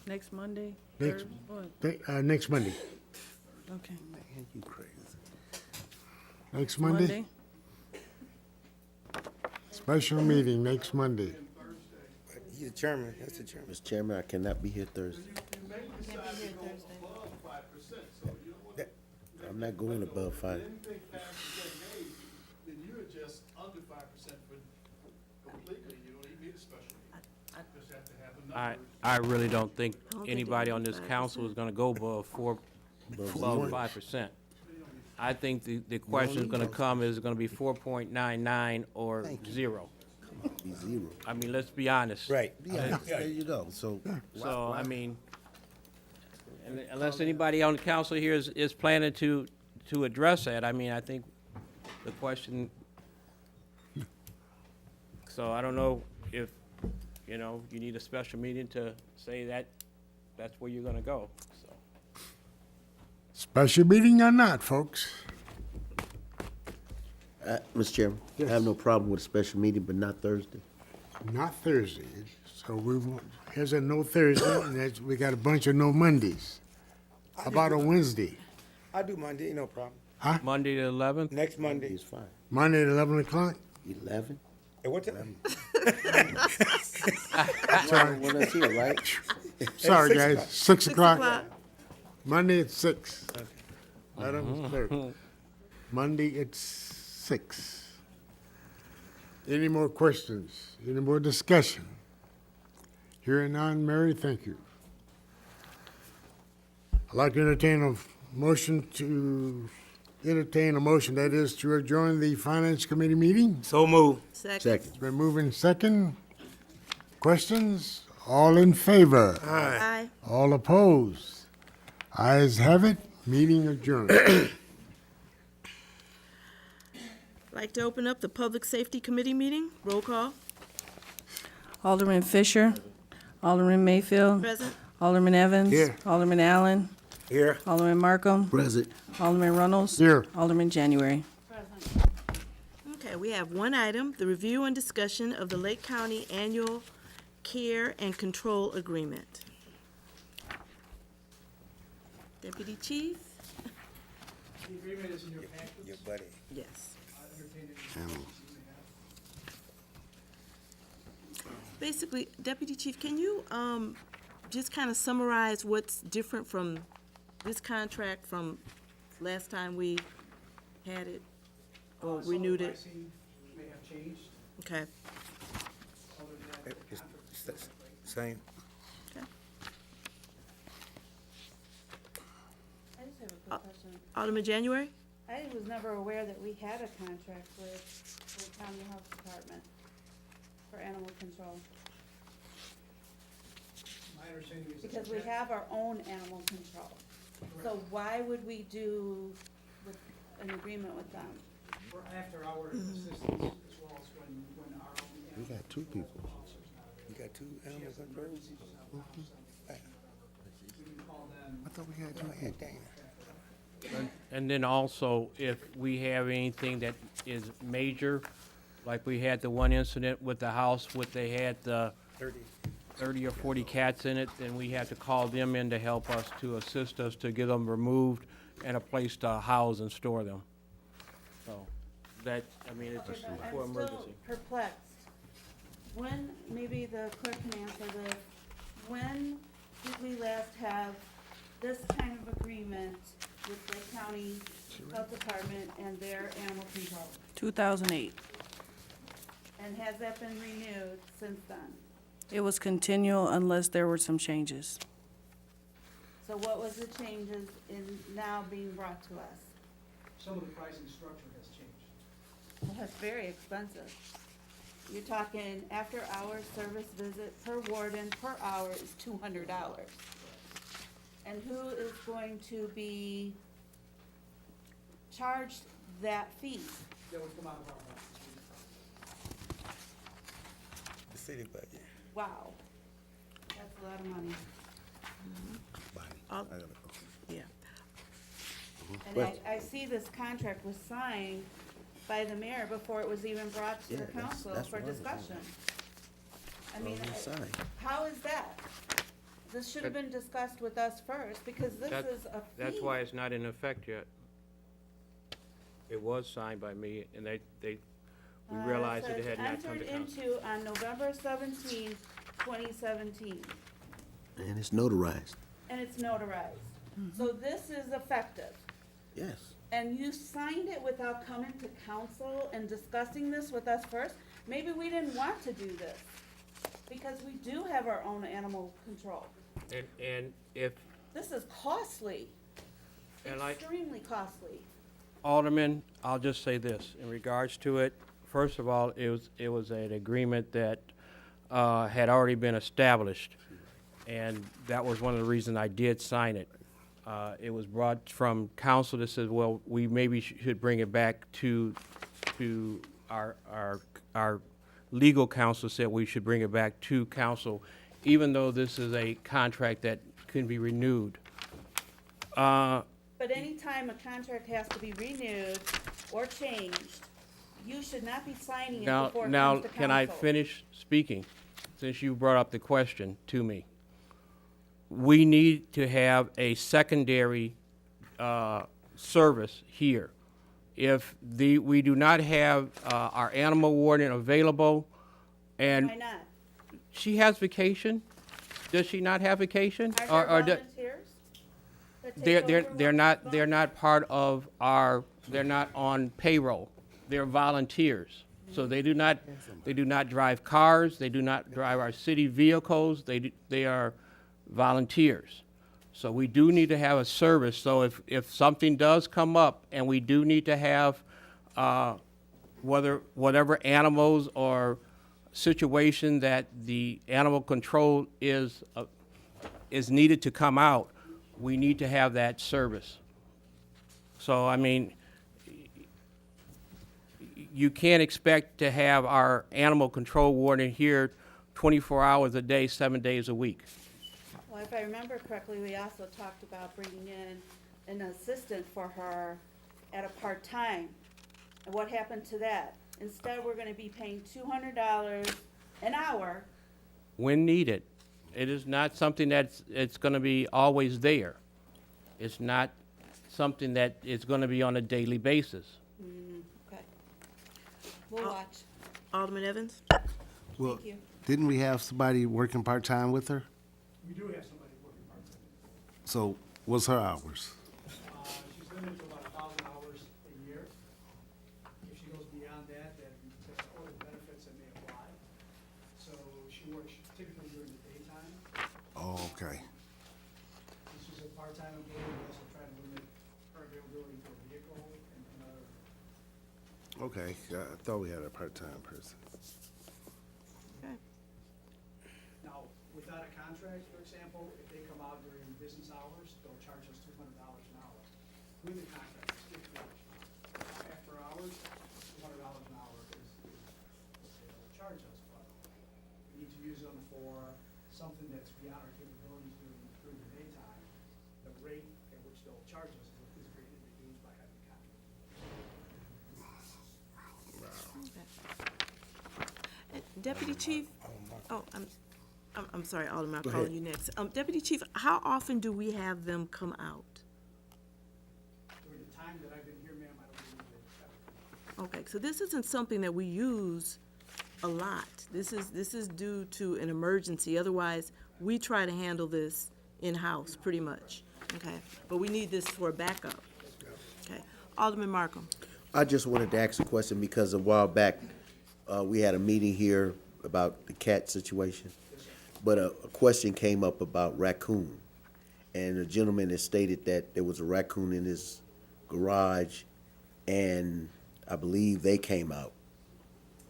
Next Monday? Next- What? next Monday? Okay. man, you crazy. Next Monday? Special meeting next Monday. He's the chairman, that's the chairman. Mr. Chairman, I cannot be here Thursday. I'm not going above 5. Anything past 10 days, then you're just under 5% for completely, you don't even need a special meeting. Just have to have the numbers. I really don't think don't think anybody they on need this council is gonna go above above 5%. I think the question's gonna come, is it gonna be 4.99 or 0? Be 0. I mean, let's be honest. Right. Yeah, there you go. So. So, I mean, unless anybody on the council here is planning to address that, I mean, I think the question, so I don't know if, you know, you need a special meeting to say that that's where you're gonna go, so. Special meeting or not, folks? Mr. Chairman, I have no problem with a special meeting, but not Thursday. Not Thursday. So we want, here's a no Thursday, and that's, we got a bunch of no Mondays. How about a Wednesday? I'll do Monday, no problem. Monday the 11th? Next Monday. It's fine. Monday at 11 o'clock? 11? At what time? Sorry, When that's here, right? sorry, 6 guys. o'clock. 6 o'clock? Monday at 6. Madam Clerk. Monday at 6. Any more questions? Any more discussion? Hearing none, Mary, thank you. I'd like to entertain a motion that is to adjourn the Finance Committee meeting. So move. Second. It's been moving second. Questions? All in favor? Aye. All opposed? Ayes have it, meeting adjourned. Like to open up the Public Safety Committee meeting. Roll call. Alderman Fisher, Alderman Mayfield, Present. Alderman Evans. Here. Alderman Allen, Here. Alderman Markham, Present. Alderman Reynolds. Here. Alderman January. Okay, we have one item, the review and discussion of the Lake County Annual Care and Control Agreement. Deputy Chief? The agreement is in your packets. Your buddy. Yes. I entertain any And basically, Deputy Chief, can you, just kind of summarize what's different from this contract from last time we had it or renewed it? Some of the pricing may have changed, Okay. other than the It's contract. the same. Okay. I just have a quick question. Alderman January? I was never aware that we had a contract with the county health department for animal control. My understanding is. that Because we that- have our own animal control. So why would we do with an agreement with them? For after-hour assistance, as well as when our own. We got two people. You got two animal control? We can call them. I thought we had two. And then also, if we have anything that is major, like we had the one incident with the house, they had the 30 or 40 cats in it, then we have to call them in to help us, to assist us to get them removed and a place to house and store them. So, that, I mean, it's Okay, but for I'm emergency. still perplexed. When, maybe the clerk can answer this, when did we last have this kind of agreement with the county health department and their animal control? 2008. And has that been renewed since then? It was continual unless there were some changes. So what was the changes in now being brought to us? Some of the pricing structure has changed. Well, that's very expensive. You're talking after-hours service visit per warden per hour is $200. And who is going to be charged that fee? That would come out of our budget. The city budget. Wow. That's a lot of money. Al- Yeah. And I see this contract was signed by the mayor before it was even brought to Yeah, the that's- council that's for what I was discussion. I Well, mean, we signed. how is that? This should have been discussed with us first, because this That- is a fee. That's why it's not in effect yet. It was signed by me, and we realized that it had not come to council. Entered into on November 17, 2017, And it's notarized. and it's notarized. So this is effective. Yes. And you signed it without coming to council and discussing this with us first? Maybe we didn't want to do this, because we do have our own animal control. And if, This is costly, and I, extremely costly. Alderman, I'll just say this, in regards to it, first of all, it was an agreement that, had already been established, and that was one of the reasons I did sign it. It was brought from council that says, well, we maybe should bring it back to our legal counsel said we should bring it back to council, even though this is a contract that can be renewed. But anytime a contract has to be renewed or changed, you should not be signing it before it Now, comes to council. can I finish speaking, since you brought up the question to me? We need to have a secondary service here. If we do not have our animal warden available, and Why not? she has vacation, does she not have vacation? Are Or there do- volunteers that take They're, over they're what- not, they're not part of they're not on payroll. They're volunteers. So they do not drive cars, they do not drive our city vehicles, they are volunteers. So we do need to have a service, so if something does come up and we do need to have, whatever animals or situation that the animal control is needed to come out, we need to have that service. So, I mean, you can't expect to have our animal control warden here 24 hours a day, 7 days a week. Well, if I remember correctly, we also talked about bringing in an assistant for her at a part-time. And what happened to that? Instead, we're gonna be paying $200 an hour. When needed. It is not something it's going to be always there. It's not something that is going to be on a daily basis. Okay. We'll watch. Alderman Evans? Well, Thank you. Didn't we have somebody working part-time with her? We do have somebody working part-time. So what's her hours? She's limited to about 1,000 hours a year. If she goes beyond that, then there's other benefits that may apply. So she works typically during the daytime. Oh, okay. Since she's a part-time employee, we also try to limit her availability for a vehicle and other. Okay, I thought we had a part-time person. Okay. Now, without a contract, for example, if they come out during business hours, they'll charge us $200 an hour. With the contract, it's $50. After hours, $200 an hour is what they'll charge us, but we need to use them for something that's beyond our capabilities during the daytime. The rate at which they'll charge us is greatly reduced by having a contract. Deputy Chief, oh, I'm sorry, Alderman, I'm calling you next. Deputy Chief, how often do we have them come out? During the time that I've been here, ma'am, I don't believe they've ever. Okay, so this isn't something that we use a lot. This is due to an emergency. Otherwise, we try to handle this in-house, pretty much. Okay, but we need this for a backup. Okay, Alderman Markham. I just wanted to ask a question because a while back, we had a meeting here about the cat situation. But a question came up about raccoon. And the gentleman has stated that there was a raccoon in his garage, and I believe they came out,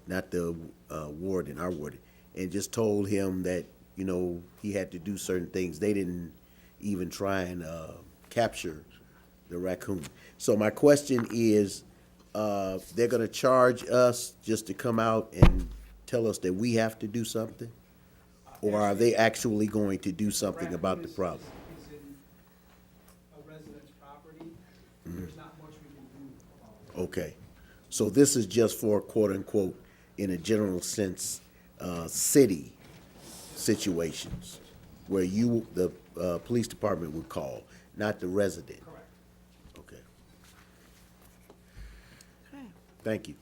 not the warden, our warden, and just told him that, you know, he had to do certain things. They didn't even try and capture the raccoon. So my question is, they're gonna charge us just to come out and tell us that we have to do something? Or are they actually going to do something about the problem? Is in a resident's property, there's not much we can do about it. Okay, so this is just for quote-unquote, in a general sense, city situations where you, the police department would call, not the resident? Correct. Okay, Okay, thank you.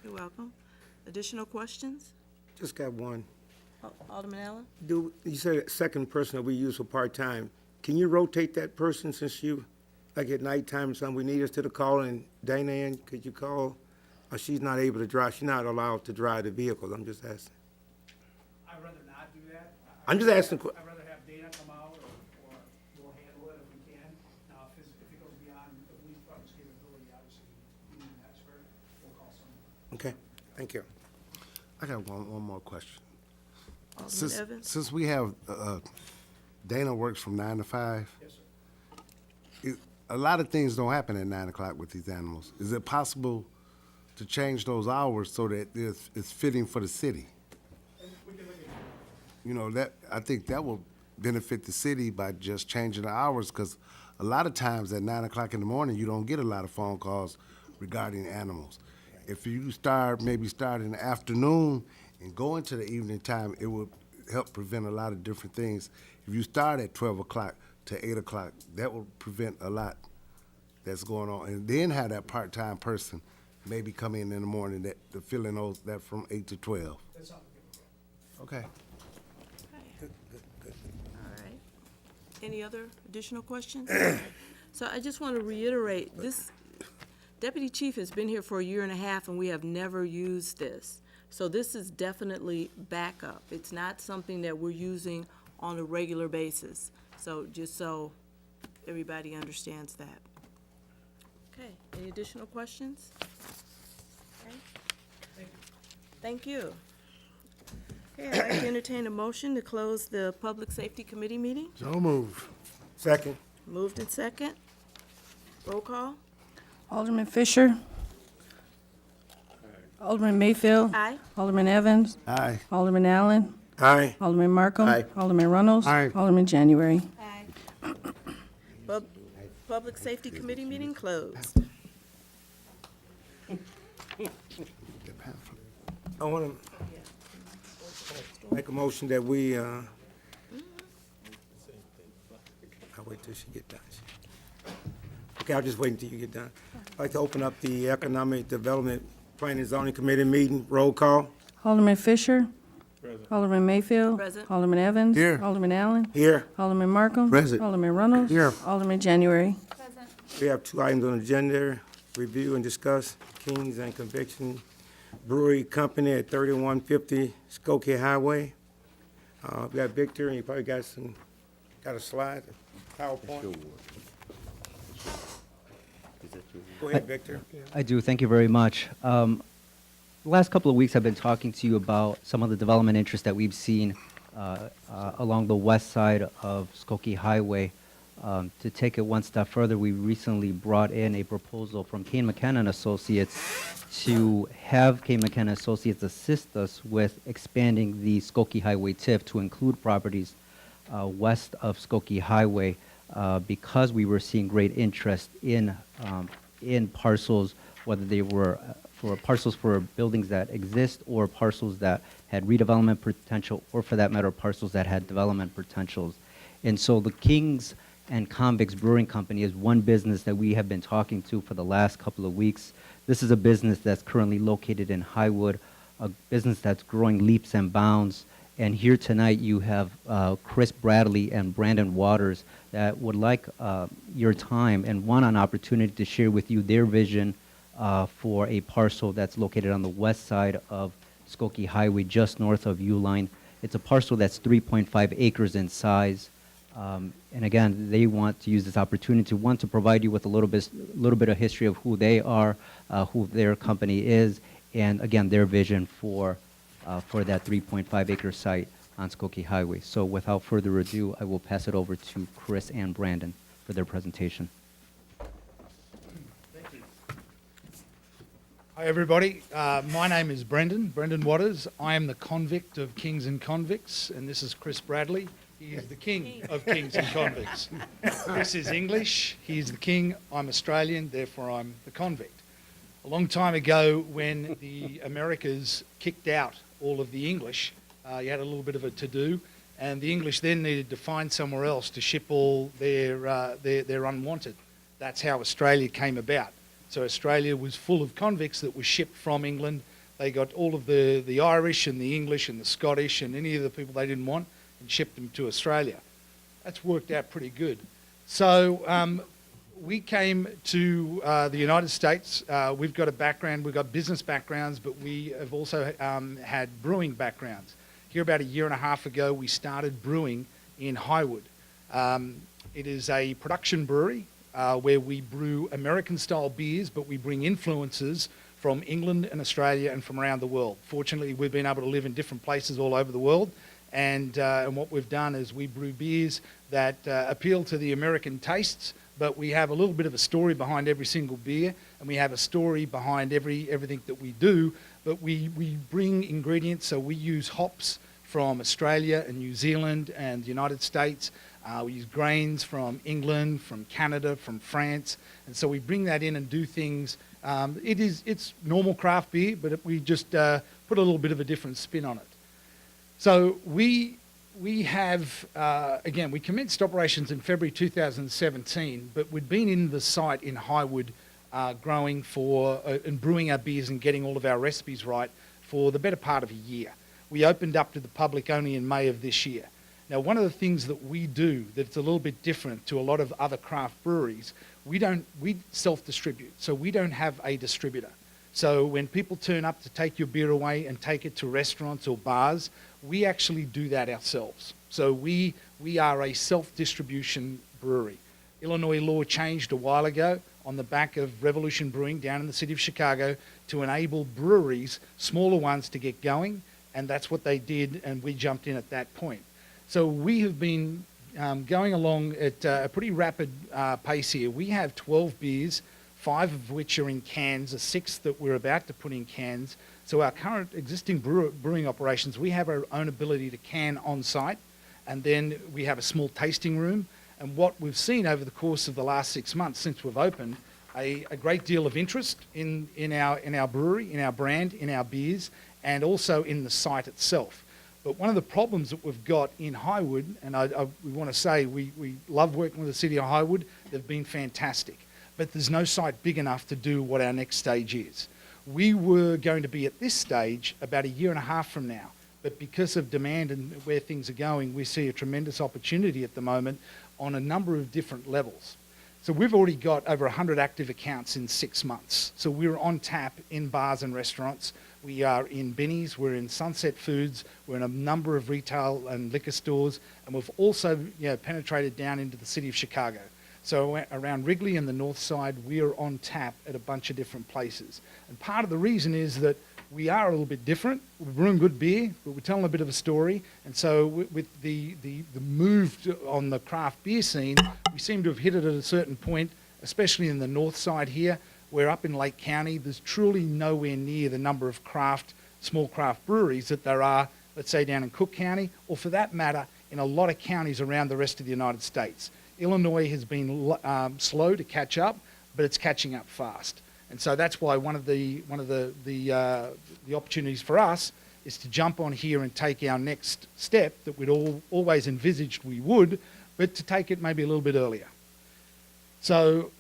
you're welcome. Additional questions? Just got one. Alderman Allen? You said second person that we use for part-time. Can you rotate that person since you, like at nighttime or something, we need us to the call, and Dana Ann, could you call? Or she's not able to drive, she's not allowed to drive the vehicle, I'm just asking. I'd rather not do that. I'm just asking. I'd rather have Dana come out, or we'll handle it if we can. Now, if it goes beyond the police department's capability, obviously, we need an expert, we'll call someone. Okay, thank you. I got one more question. Alderman Evans? Since we have, Dana works from 9 to 5, Yes, sir. a lot of things don't happen at 9 o'clock with these animals. Is it possible to change those hours so that it's fitting for the city? We can look at it. You know, that, I think that will benefit the city by just changing the hours, because a lot of times at 9 o'clock in the morning, you don't get a lot of phone calls regarding animals. If you maybe start in the afternoon and go into the evening time, it would help prevent a lot of different things. If you start at 12 o'clock to 8 o'clock, that will prevent a lot that's going on. And then have that part-time person maybe come in the morning to fill in those, that from 8 to 12. That's something we can do. Okay. All right. Any other additional questions? So I just want to reiterate, this Deputy Chief has been here for a year and a half, and we have never used this. So this is definitely backup. It's not something that we're using on a regular basis. So just so everybody understands that. Okay, any additional questions? Okay. Thank you. Okay, I'd like to entertain a motion to close the Public Safety Committee meeting. So move. Second. Moved in second. Roll call. Alderman Fisher. Alderman Mayfield. Aye. Alderman Evans. Aye. Alderman Allen. Aye. Alderman Markham. Aye. Alderman Reynolds. Aye. Alderman January. Public Safety Committee meeting closed. I want to make a motion that we, I'll wait till she get done. Okay, I'll just wait until you get done. I'd like to open up the Economic Development Planning and Zoning Committee meeting. Roll call. Alderman Fisher. Alderman Mayfield. Present. Alderman Evans. Here. Alderman Allen. Here, Alderman Markham. Present. Alderman Reynolds. Here. Alderman January. we have two items on the agenda, review and discuss Kings and Conviction Brewery Company at 3150 Skokie Highway. We got Victor, and you probably got a slide, PowerPoint. Go ahead, Victor. I do. Thank you very much. The last couple of weeks, I've been talking to you about some of the development interests that we've seen along the west side of Skokie Highway. To take it one step further, we recently brought in a proposal from Kane McKenna and Associates to have Kane McKenna Associates assist us with expanding the Skokie Highway TIF to include properties west of Skokie Highway because we were seeing great interest in parcels, whether they were for parcels for buildings that exist or parcels that had redevelopment potential, or for that matter, parcels that had development potentials. And so the Kings and Convicts Brewing Company is one business that we have been talking to for the last couple of weeks. This is a business that's currently located in Highwood, a business that's growing leaps and bounds. And here tonight you have Chris Bradley and Brandon Waters that would like your time and want an opportunity to share with you their vision for a parcel that's located on the west side of Skokie Highway, just north of Uline. It's a parcel that's 3.5 acres in size. And again, they want to use this opportunity to provide you with a little bit of history of who they are, who their company is, and again, their vision for that 3.5 acre site on Skokie Highway. So without further ado, I will pass it over to Chris and Brandon for their presentation. Hi, everybody. My name is Brendan Waters. I am the convict of Kings and Convicts, and this is Chris Bradley. He is the king of Kings and Convicts. Chris is English. He is the king. I'm Australian, therefore I'm the convict. A long time ago, when the Americas kicked out all of the English, you had a little bit of a to-do, and the English then needed to find somewhere else to ship all their unwanted. That's how Australia came about. So Australia was full of convicts that were shipped from England. They got all of the Irish and the English and the Scottish and any of the people they didn't want and shipped them to Australia. That's worked out pretty good. So we came to the United States. We've got a background, we've got business backgrounds, but we have also had brewing backgrounds. Here about a year and a half ago, we started brewing in Highwood. It is a production brewery where we brew American-style beers, but we bring influences from England and Australia and from around the world. Fortunately, we've been able to live in different places all over the world, and what we've done is we brew beers that appeal to the American tastes, but we have a little bit of a story behind every single beer, and we have a story behind everything that we do, but we bring ingredients, so we use hops from Australia and New Zealand and the United States. We use grains from England, from Canada, from France, and so we bring that in and do things. It's normal craft beer, but we just put a little bit of a different spin on it. So we have, again, we commenced operations in February 2017, but we'd been in the site in Highwood growing and brewing our beers and getting all of our recipes right for the better part of a year. We opened up to the public only in May of this year. Now, one of the things that we do that's a little bit different to a lot of other craft breweries, we self-distribute, so we don't have a distributor. So when people turn up to take your beer away and take it to restaurants or bars, we actually do that ourselves. So we are a self-distribution brewery. Illinois law changed a while ago on the back of Revolution Brewing down in the city of Chicago to enable breweries, smaller ones, to get going, and that's what they did, and we jumped in at that point. So we have been going along at a pretty rapid pace here. We have 12 beers, 5 of which are in cans, a 6th that we're about to put in cans. So our current existing brewing operations, we have our own ability to can on site, and then we have a small tasting room. And what we've seen over the course of the last 6 months since we've opened, a great deal of interest in our brewery, in our brand, in our beers, and also in the site itself. But one of the problems that we've got in Highwood, and we want to say we love working with the city of Highwood, they've been fantastic, but there's no site big enough to do what our next stage is. We were going to be at this stage about a year and a half from now, But because of demand and where things are going, we see a tremendous opportunity at the moment on a number of different levels. So we've already got over 100 active accounts in 6 months. So we're on tap in bars and restaurants. We are in Benny's, we're in Sunset Foods, we're in a number of retail and liquor stores, and we've also penetrated down into the city of Chicago. So around Wrigley and the north side, we are on tap at a bunch of different places. And part of the reason is that we are a little bit different. We're brewing good beer, but we're telling a bit of a story. And so with the move on the craft beer scene, we seem to have hit it at a certain point, especially in the north side here. We're up in Lake County. There's truly nowhere near the number of small craft breweries that there are, let's say, down in Cook County, or for that matter, in a lot of counties around the rest of the United States. Illinois has been slow to catch up, but it's catching up fast. And so that's why one of the opportunities for us is to jump on here and take our next step that we'd always envisaged we would, but to take it maybe a little bit earlier. So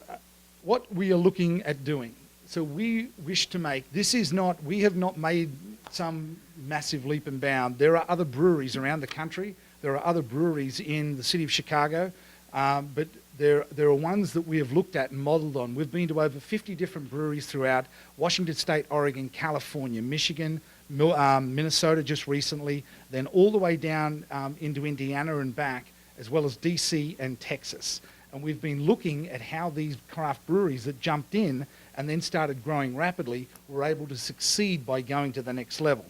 what we are looking at doing. So we wish to make, we have not made some massive leap and bound. There are other breweries around the country. There are other breweries in the city of Chicago, but there are ones that we have looked at and modeled on. We've been to over 50 different breweries throughout Washington State, Oregon, California, Michigan, Minnesota just recently, then all the way down into Indiana and back, as well as DC and Texas. And we've been looking at how these craft breweries that jumped in and then started growing rapidly were able to succeed by going to the next level.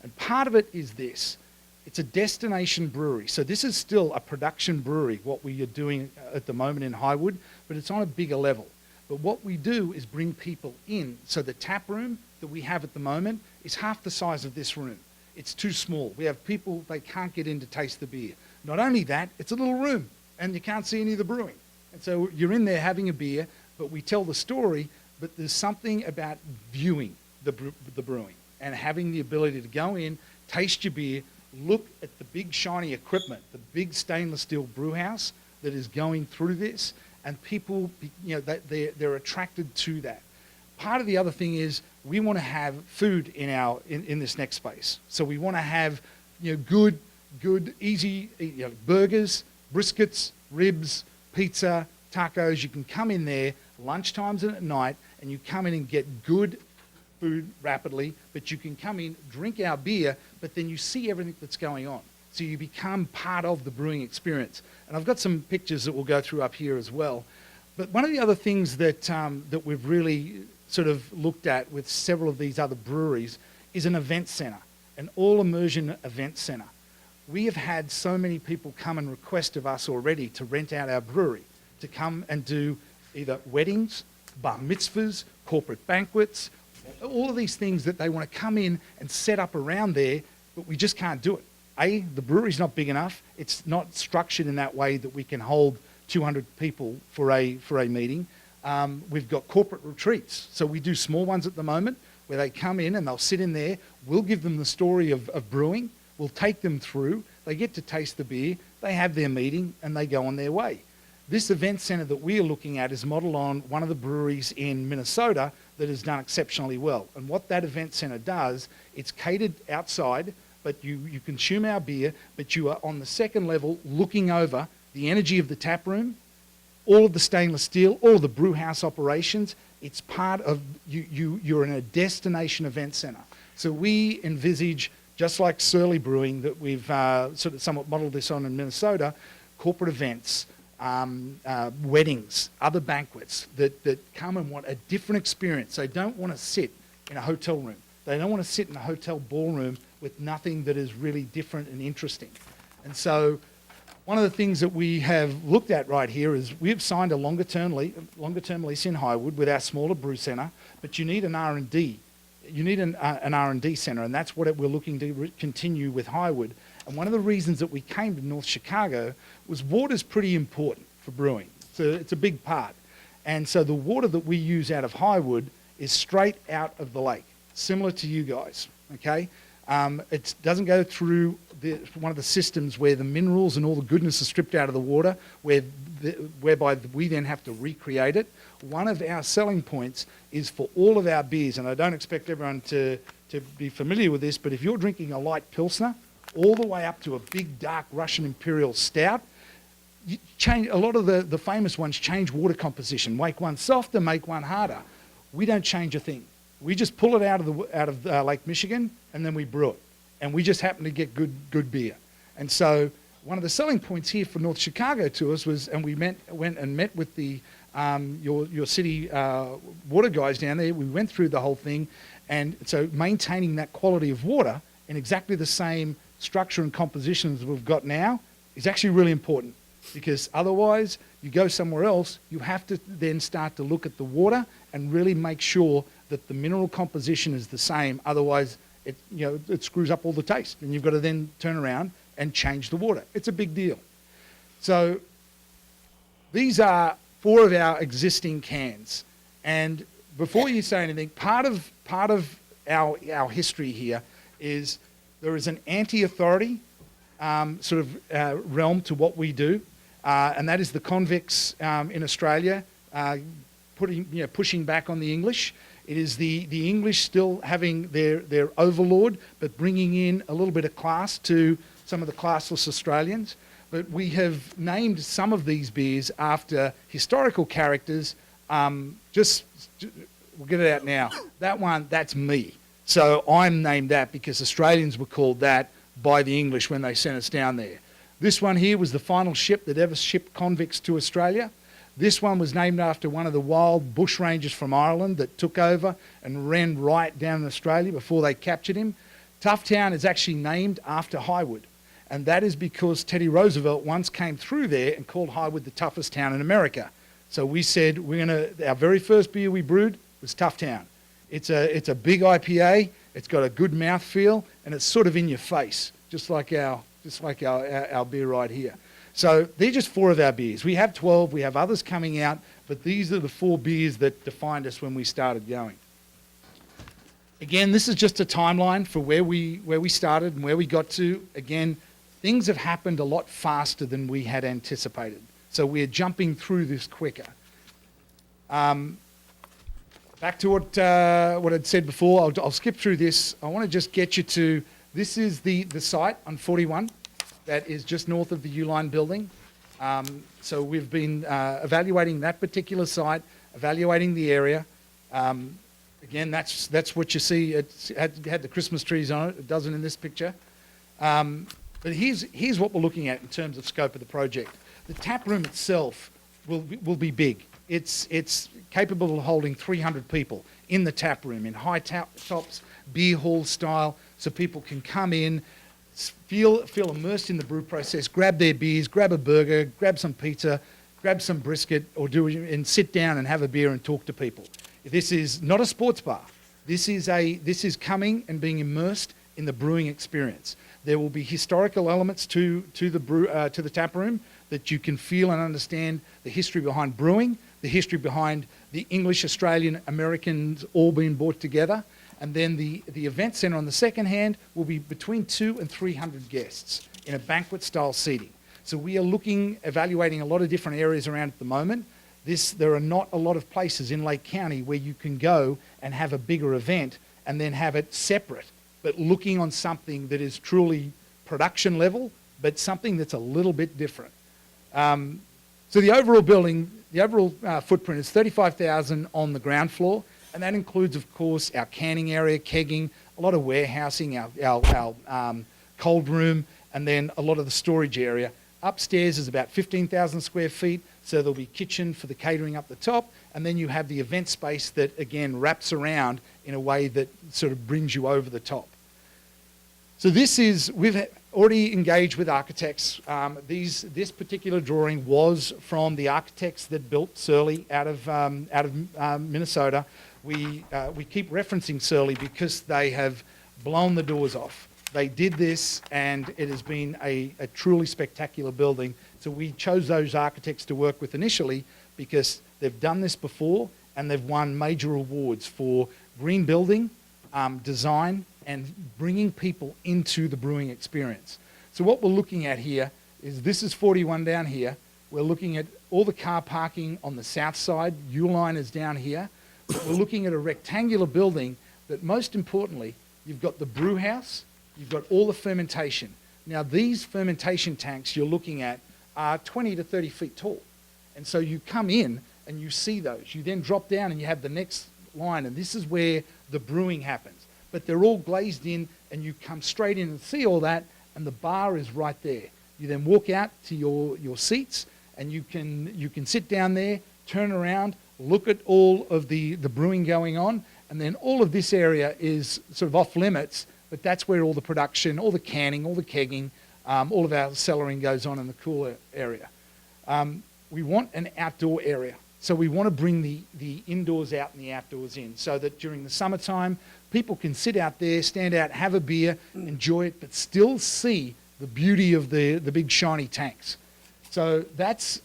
And part of it is this. It's a destination brewery. So this is still a production brewery, what we are doing at the moment in Highwood, but it's on a bigger level. But what we do is bring people in. So the tap room that we have at the moment is half the size of this room. It's too small. We have people, they can't get in to taste the beer. Not only that, it's a little room and you can't see any of the brewing. And so you're in there having a beer, but we tell the story, but there's something about viewing the brewing and having the ability to go in, taste your beer, look at the big shiny equipment, the big stainless steel brew house that is going through this, and people, they're attracted to that. Part of the other thing is we want to have food in this next space. So we want to have good, easy burgers, briskets, ribs, pizza, tacos. You can come in there lunchtimes and at night, and you come in and get good food rapidly, but you can come in, drink our beer, but then you see everything that's going on. So you become part of the brewing experience. And I've got some pictures that we'll go through up here as well. But one of the other things that we've really sort of looked at with several of these other breweries is an event center, an all-immersion event center. We have had so many people come and request of us already to rent out our brewery, to come and do either weddings, bar mitzvahs, corporate banquets, all of these things that they want to come in and set up around there, but we just can't do it. The brewery's not big enough. It's not structured in that way that we can hold 200 people for a meeting. We've got corporate retreats. So we do small ones at the moment where they come in and they'll sit in there. We'll give them the story of brewing. We'll take them through. They get to taste the beer. They have their meeting and they go on their way. This event center that we are looking at is modeled on one of the breweries in Minnesota that has done exceptionally well. And what that event center does, it's catered outside, but you consume our beer, but you are on the second level looking over the energy of the tap room, all of the stainless steel, all of the brew house operations. It's part of, you're in a destination event center. So we envisage, just like Surly Brewing that we've sort of somewhat modeled this on in Minnesota, corporate events, weddings, other banquets that come and want a different experience. They don't want to sit in a hotel room. They don't want to sit in a hotel ballroom with nothing that is really different and interesting. And so one of the things that we have looked at right here is we've signed a longer term lease in Highwood with our smaller brew center, but you need an R&D. You need an R&D center, and that's what we're looking to continue with Highwood. And one of the reasons that we came to North Chicago was water's pretty important for brewing. So it's a big part. And so the water that we use out of Highwood is straight out of the lake, similar to you guys, okay? It doesn't go through one of the systems where the minerals and all the goodness is stripped out of the water, whereby we then have to recreate it. One of our selling points is for all of our beers, and I don't expect everyone to to be familiar with this, but if you're drinking a light Pilsner, all the way up to a big, dark Russian Imperial Stout, you change, a lot of the famous ones change water composition, make one softer, make one harder. We don't change a thing. We just pull it out of Lake Michigan, and then we brew it. And we just happen to get good beer. And so one of the selling points here for North Chicago to us was, and we went and met with the your city water guys down there. We went through the whole thing, and so maintaining that quality of water in exactly the same structure and composition as we've got now is actually really important, because otherwise you go somewhere else, you have to then start to look at the water and really make sure that the mineral composition is the same. Otherwise, it screws up all the taste, and you've got to then turn around and change the water. It's a big deal. So these are 4 of our existing cans. And before you say anything, part of our history here is there is an anti-authority realm to what we do, and that is the convicts in Australia pushing back on the English. It is the English still having their overlord, but bringing in a little bit of class to some of the classless Australians. But we have named some of these beers after historical characters. We'll get it out now. That one, that's me. So I'm named that because Australians were called that by the English when they sent us down there. This one here was the final ship that ever shipped convicts to Australia. This one was named after one of the wild bushrangers from Ireland that took over and ran riot down in Australia before they captured him. Toughtown is actually named after Highwood, and that is because Teddy Roosevelt once came through there and called Highwood the toughest town in America. So we said our very first beer we brewed was Toughtown. It's a big IPA, it's got a good mouthfeel, and it's sort of in your face, just like our beer right here. So they're just 4 of our beers. We have 12, we have others coming out, but these are the 4 beers that defined us when we started going. Again, this is just a timeline for where we started and where we got to. Again, things have happened a lot faster than we had anticipated. So we're jumping through this quicker. Back to what I'd said before, I'll skip through this. I want to just get you to, this is the site on 41. That is just north of the Uline building. So we've been evaluating that particular site, evaluating the area. Again, that's what you see. It had the Christmas trees on it. It doesn't in this picture. But here's what we're looking at in terms of scope of the project. The tap room itself will be big. It's capable of holding 300 people in the tap room, in high tops, beer hall style, so people can come in, feel immersed in the brew process, grab their beers, grab a burger, grab some pizza, grab some brisket, and sit down and have a beer and talk to people. This is not a sports bar. This is coming and being immersed in the brewing experience. There will be historical elements to the tap room that you can feel and understand the history behind brewing, the history behind the English, Australian, Americans all being brought together. And then the event centre on the second hand will be between 200 and 300 guests in a banquet style seating. So we are evaluating a lot of different areas around at the moment. There are not a lot of places in Lake County where you can go and have a bigger event and then have it separate, but looking on something that is truly production level, but something that's a little bit different. So the overall building, footprint is 35,000 on the ground floor. And that includes, of course, our canning area, kegging, a lot of warehousing, our cold room, and then a lot of the storage area. Upstairs is about 15,000 square feet, so there'll be kitchen for the catering up the top, and then you have the event space that, again, wraps around in a way that sort of brings you over the top. So we've already engaged with architects. This particular drawing was from the architects that built Surly out of Minnesota. We keep referencing Surly because they have blown the doors off. They did this, and it has been a truly spectacular building. So we chose those architects to work with initially because they've done this before, and they've won major awards for green building, design, and bringing people into the brewing experience. So what we're looking at here is, this is 41 down here. We're looking at all the car parking on the south side. Uline is down here. We're looking at a rectangular building that, most importantly, you've got the brew house, you've got all the fermentation. Now, these fermentation tanks you're looking at are 20 to 30 feet tall. And so you come in and you see those. You then drop down and you have the next line, and this is where the brewing happens. But they're all glazed in, and you come straight in and see all that, and the bar is right there. You then walk out to your seats, and you can sit down there, turn around, look at all of the brewing going on, and then all of this area is sort of off limits, but that's where all the production, all the canning, all the kegging, all of our cellaring goes on in the cooler area. We want an outdoor area. So we want to bring the indoors out and the outdoors in, so that during the summertime, people can sit out there, stand out, have a beer, enjoy it, but still see the beauty of the big shiny tanks. So that's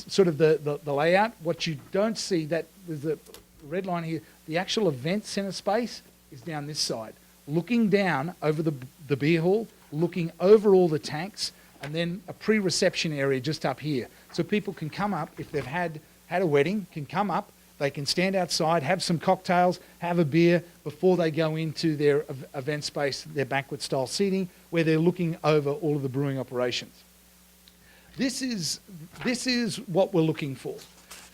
sort of the layout. What you don't see, that there's a red line here, the actual event center space is down this side, looking down over the beer hall, looking over all the tanks, and then a pre-reception area just up here. So people can come up, if they've had a wedding, can come up, they can stand outside, have some cocktails, have a beer before they go into their event space, their banquet style seating, where they're looking over all of the brewing operations. This is what we're looking for.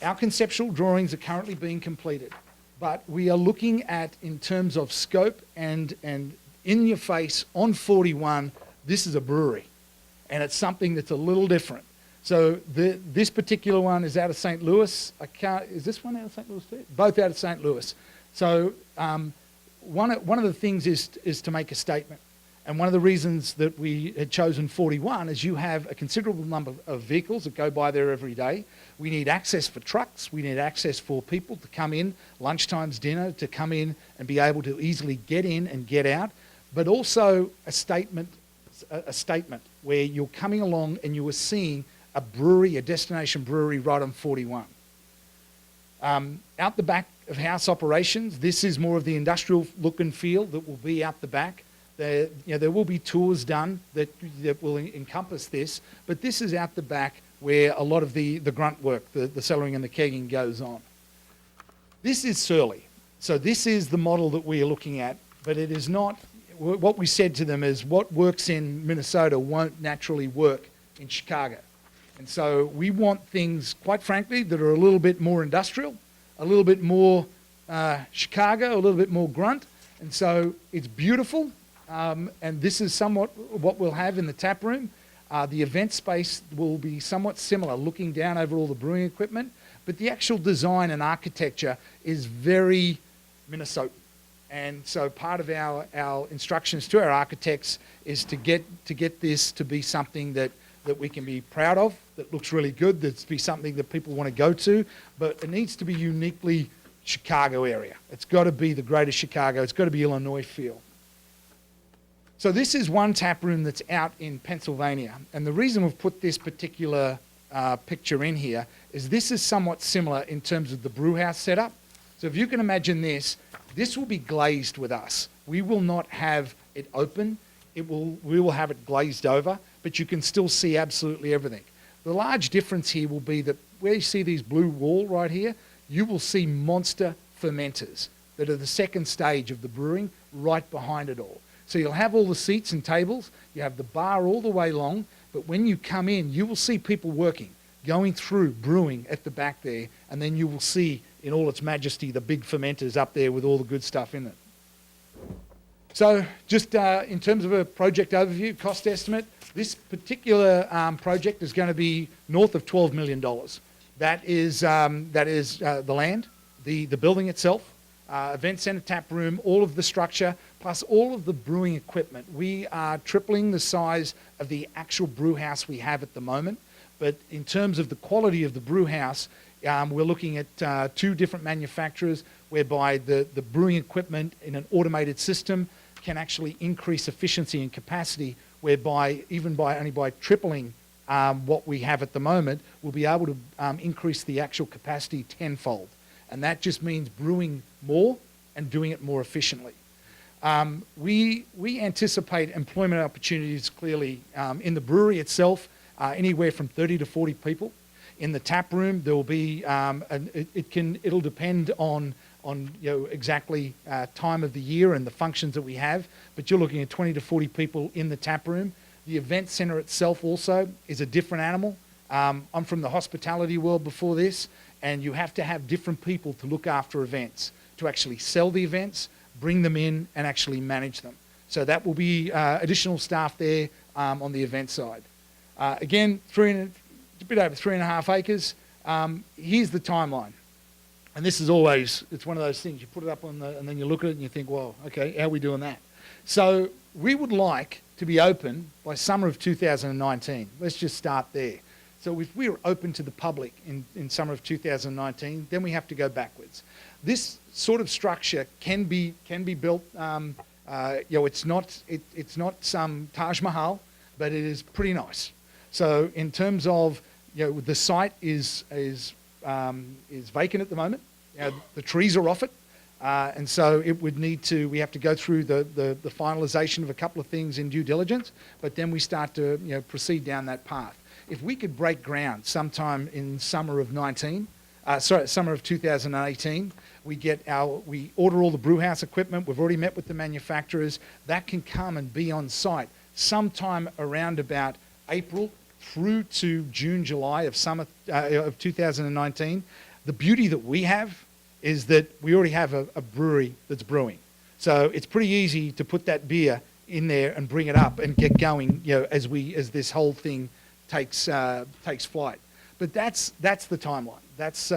Our conceptual drawings are currently being completed, but we are looking at, in terms of scope and in your face on 41, this is a brewery, and it's something that's a little different. So this particular one is out of St. Louis. Is this one out of St. Louis too? Both out of St. Louis. So one of the things is to make a statement. And one of the reasons that we had chosen 41 is you have a considerable number of vehicles that go by there every day. We need access for trucks. We need access for people to come in, lunchtimes, dinner, to come in and be able to easily get in and get out. But also a statement where you're coming along and you are seeing a brewery, a destination brewery right on 41. Out the back of house operations, this is more of the industrial look and feel that will be out the back. There will be tours done that will encompass this, but this is out the back where a lot of the grunt work, the cellaring and the kegging goes on. This is Surly. So this is the model that we are looking at, but it is not, what we said to them is what works in Minnesota won't naturally work in Chicago. And so we want things, quite frankly, that are a little bit more industrial, a little bit more Chicago, a little bit more grunt. And so it's beautiful. And this is somewhat what we'll have in the tap room. The event space will be somewhat similar, looking down over all the brewing equipment. But the actual design and architecture is very Minnesotan. And so part of our instructions to our architects is to get this to be something that we can be proud of, that looks really good, that's be something that people want to go to, but it needs to be uniquely Chicago area. It's got to be the greater Chicago. It's got to be Illinois feel. So this is one tap room that's out in Pennsylvania. And the reason we've put this particular picture in here is this is somewhat similar in terms of the brew house setup. So if you can imagine this will be glazed with us. We will not have it open. We will have it glazed over, but you can still see absolutely everything. The large difference here will be that where you see these blue wall right here, you will see monster fermenters that are the second stage of the brewing right behind it all. So you'll have all the seats and tables, you have the bar all the way long, but when you come in, you will see people working, going through brewing at the back there, and then you will see in all its majesty the big fermenters up there with all the good stuff in it. So just in terms of a project overview, cost estimate, this particular project is going to be north of $12 million. That is the land, the building itself, event center, tap room, all of the structure, plus all of the brewing equipment. We are tripling the size of the actual brew house we have at the moment. But in terms of the quality of the brew house, we're looking at two different manufacturers whereby the brewing equipment in an automated system can actually increase efficiency and capacity, whereby only by tripling what we have at the moment, we'll be able to increase the actual capacity tenfold. And that just means brewing more and doing it more efficiently. We anticipate employment opportunities clearly in the brewery itself, anywhere from 30 to 40 people. In the tap room, there will be, it'll depend on exactly time of the year and the functions that we have, but you're looking at 20 to 40 people in the tap room. The event center itself also is a different animal. I'm from the hospitality world before this, and you have to have different people to look after events, to actually sell the events, bring them in, and actually manage them. So that will be additional staff there on the event side. Again, a bit over 3.5 acres. Here's the timeline. And this is always, it's one of those things, you put it up and then you look at it and you think, well, okay, how are we doing that? So we would like to be open by summer of 2019. Let's just start there. So if we're open to the public in summer of 2019, then we have to go backwards. This sort of structure can be built. It's not some Taj Mahal, but it is pretty nice. So in terms of, the site is vacant at the moment. The trees are off it, and so it would need to. We have to go through the finalisation of a couple of things in due diligence, but then we start to proceed down that path. If we could break ground sometime in summer of 2018, we order all the brew house equipment. We've already met with the manufacturers. That can come and be on site sometime around about April through to June, July of summer of 2019. The beauty that we have is that we already have a brewery that's brewing. So it's pretty easy to put that beer in there and bring it up and get going, as this whole thing takes flight. But that's the timeline. That's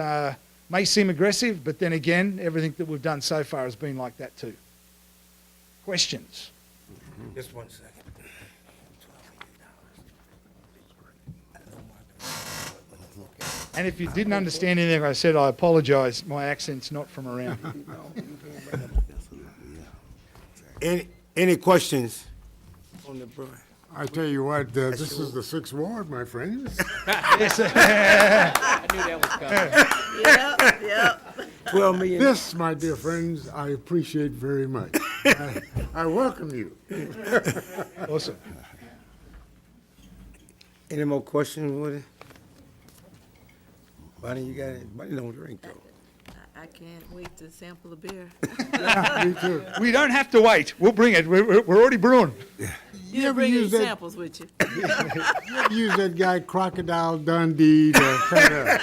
may seem aggressive, but then again, everything that we've done so far has been like that too. Questions? Just 1 second. And if you didn't understand anything I said, I apologise. My accent's not from around here. Any questions on the brewery? I tell you what, this is the 6th Ward, my friends. I knew that was coming. Yep. 12 million. This, my dear friends, I appreciate very much. I welcome you. Awesome. Any more questions, Woody? Bonnie, you got it? Bonnie don't drink, though. I can't wait to sample the beer. Me too. We don't have to wait. We'll bring it. We're already brewing. You ever bring any use that- samples with you. You ever use that guy Crocodile Dundee to cut up?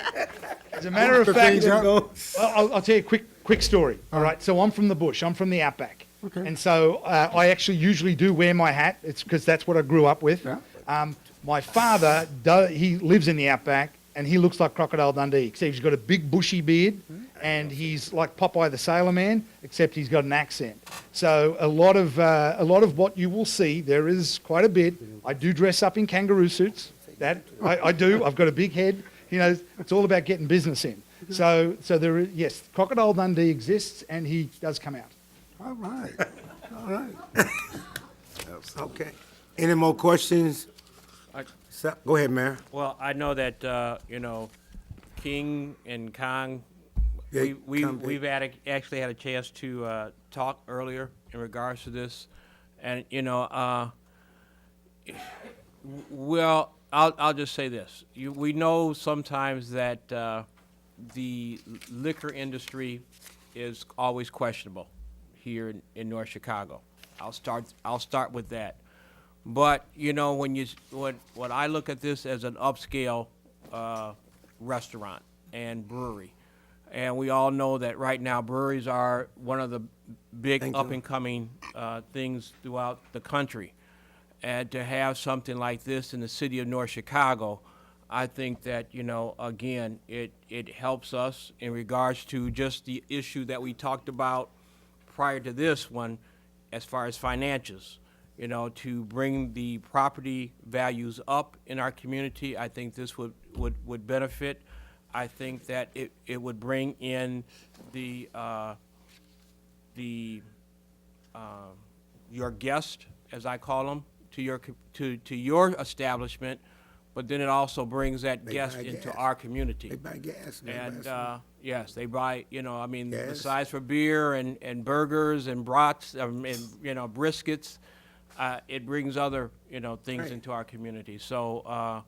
As a matter of The fact, things up. I'll tell you a quick story. All right. So I'm from the bush. I'm from the outback. Okay. And so I actually usually do wear my hat. It's because that's what I grew up with. Yeah. My father, he lives in the outback, and he looks like Crocodile Dundee, except he's got a big bushy beard, and he's like Popeye the Sailor Man, except he's got an accent. So a lot of what you will see, there is quite a bit. I do dress up in kangaroo suits. That I do. I've got a big head. It's all about getting business in. So there is, yes, Crocodile Dundee exists, and he does come out. All right. All right. Okay. Any more questions? Go ahead, Mayor. Well, I know that, King and Kong, They we've actually had a chance to talk earlier in regards to this. And, well, I'll just say this. We know sometimes that the liquor industry is always questionable here in North Chicago. I'll start with that. But when I look at this as an upscale restaurant and brewery, and we all know that right now breweries are one of the big up and coming things throughout the country, and to have something like this in the city of North Chicago, I think that again it helps us in regards to just the issue that we talked about prior to this one, as far as financials. To bring the property values up in our community, I think this would benefit. I think that it would bring in your guest, as I call them, to your establishment, but then it also brings that guest into our community. They buy gas. And yes, they buy. Gas. Besides for beer and burgers and brats and briskets. It brings other, things into our community. So,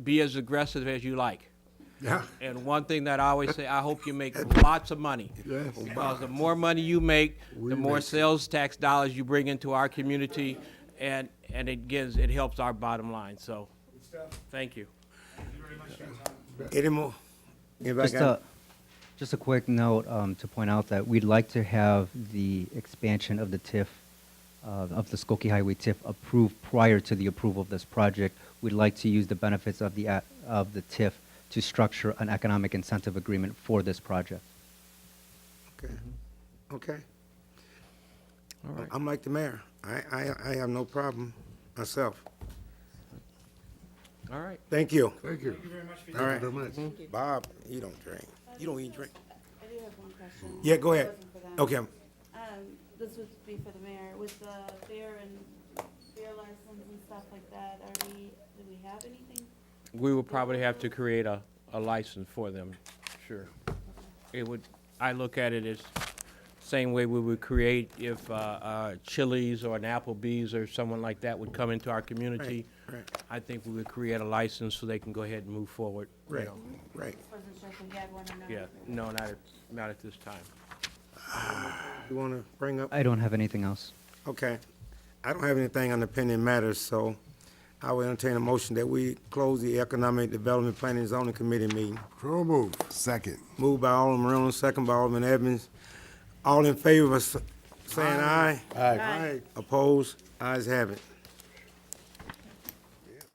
be as aggressive as you like. Yeah. And one thing that I always say, I hope you make lots of money. Yes. Because the more money you make, We the more make- sales tax dollars you bring into our community, and it helps our bottom line, so, thank you. Any more? Anybody Just got? just a quick note to point out that we'd like to have the expansion of the TIF, of the Skokie Highway TIF approved prior to the approval of this project. We'd like to use the benefits of the TIF to structure an economic incentive agreement for this project. Okay. Okay. All right. I'm like the mayor. I have no problem myself. All right. Thank you. Thank you. All right. Very much. Bob, you don't drink. You don't eat drink. I do have one question. Yeah, go ahead. It wasn't for them. Okay. This would be for the mayor. With the beer license and stuff like that, do we have anything? We would probably have to create a license for them, sure. I look at it as same way we would create if Chili's or an Applebee's or someone like that would come into our community. Right. I think we would create a license so they can go ahead and move forward. you Right. know. Right. Wasn't sure if we had one or not. Yeah, no, not at this time. You want to bring up? I don't have anything else. Okay. I don't have anything on the pending matters, so I will entertain a motion that we close the Economic Development Planning and Zoning Committee meeting. So move. Second. Moved by Alderman Reynolds, second by Alderman Evans. All in favor of saying aye? Aye. Opposed? Ayes have it.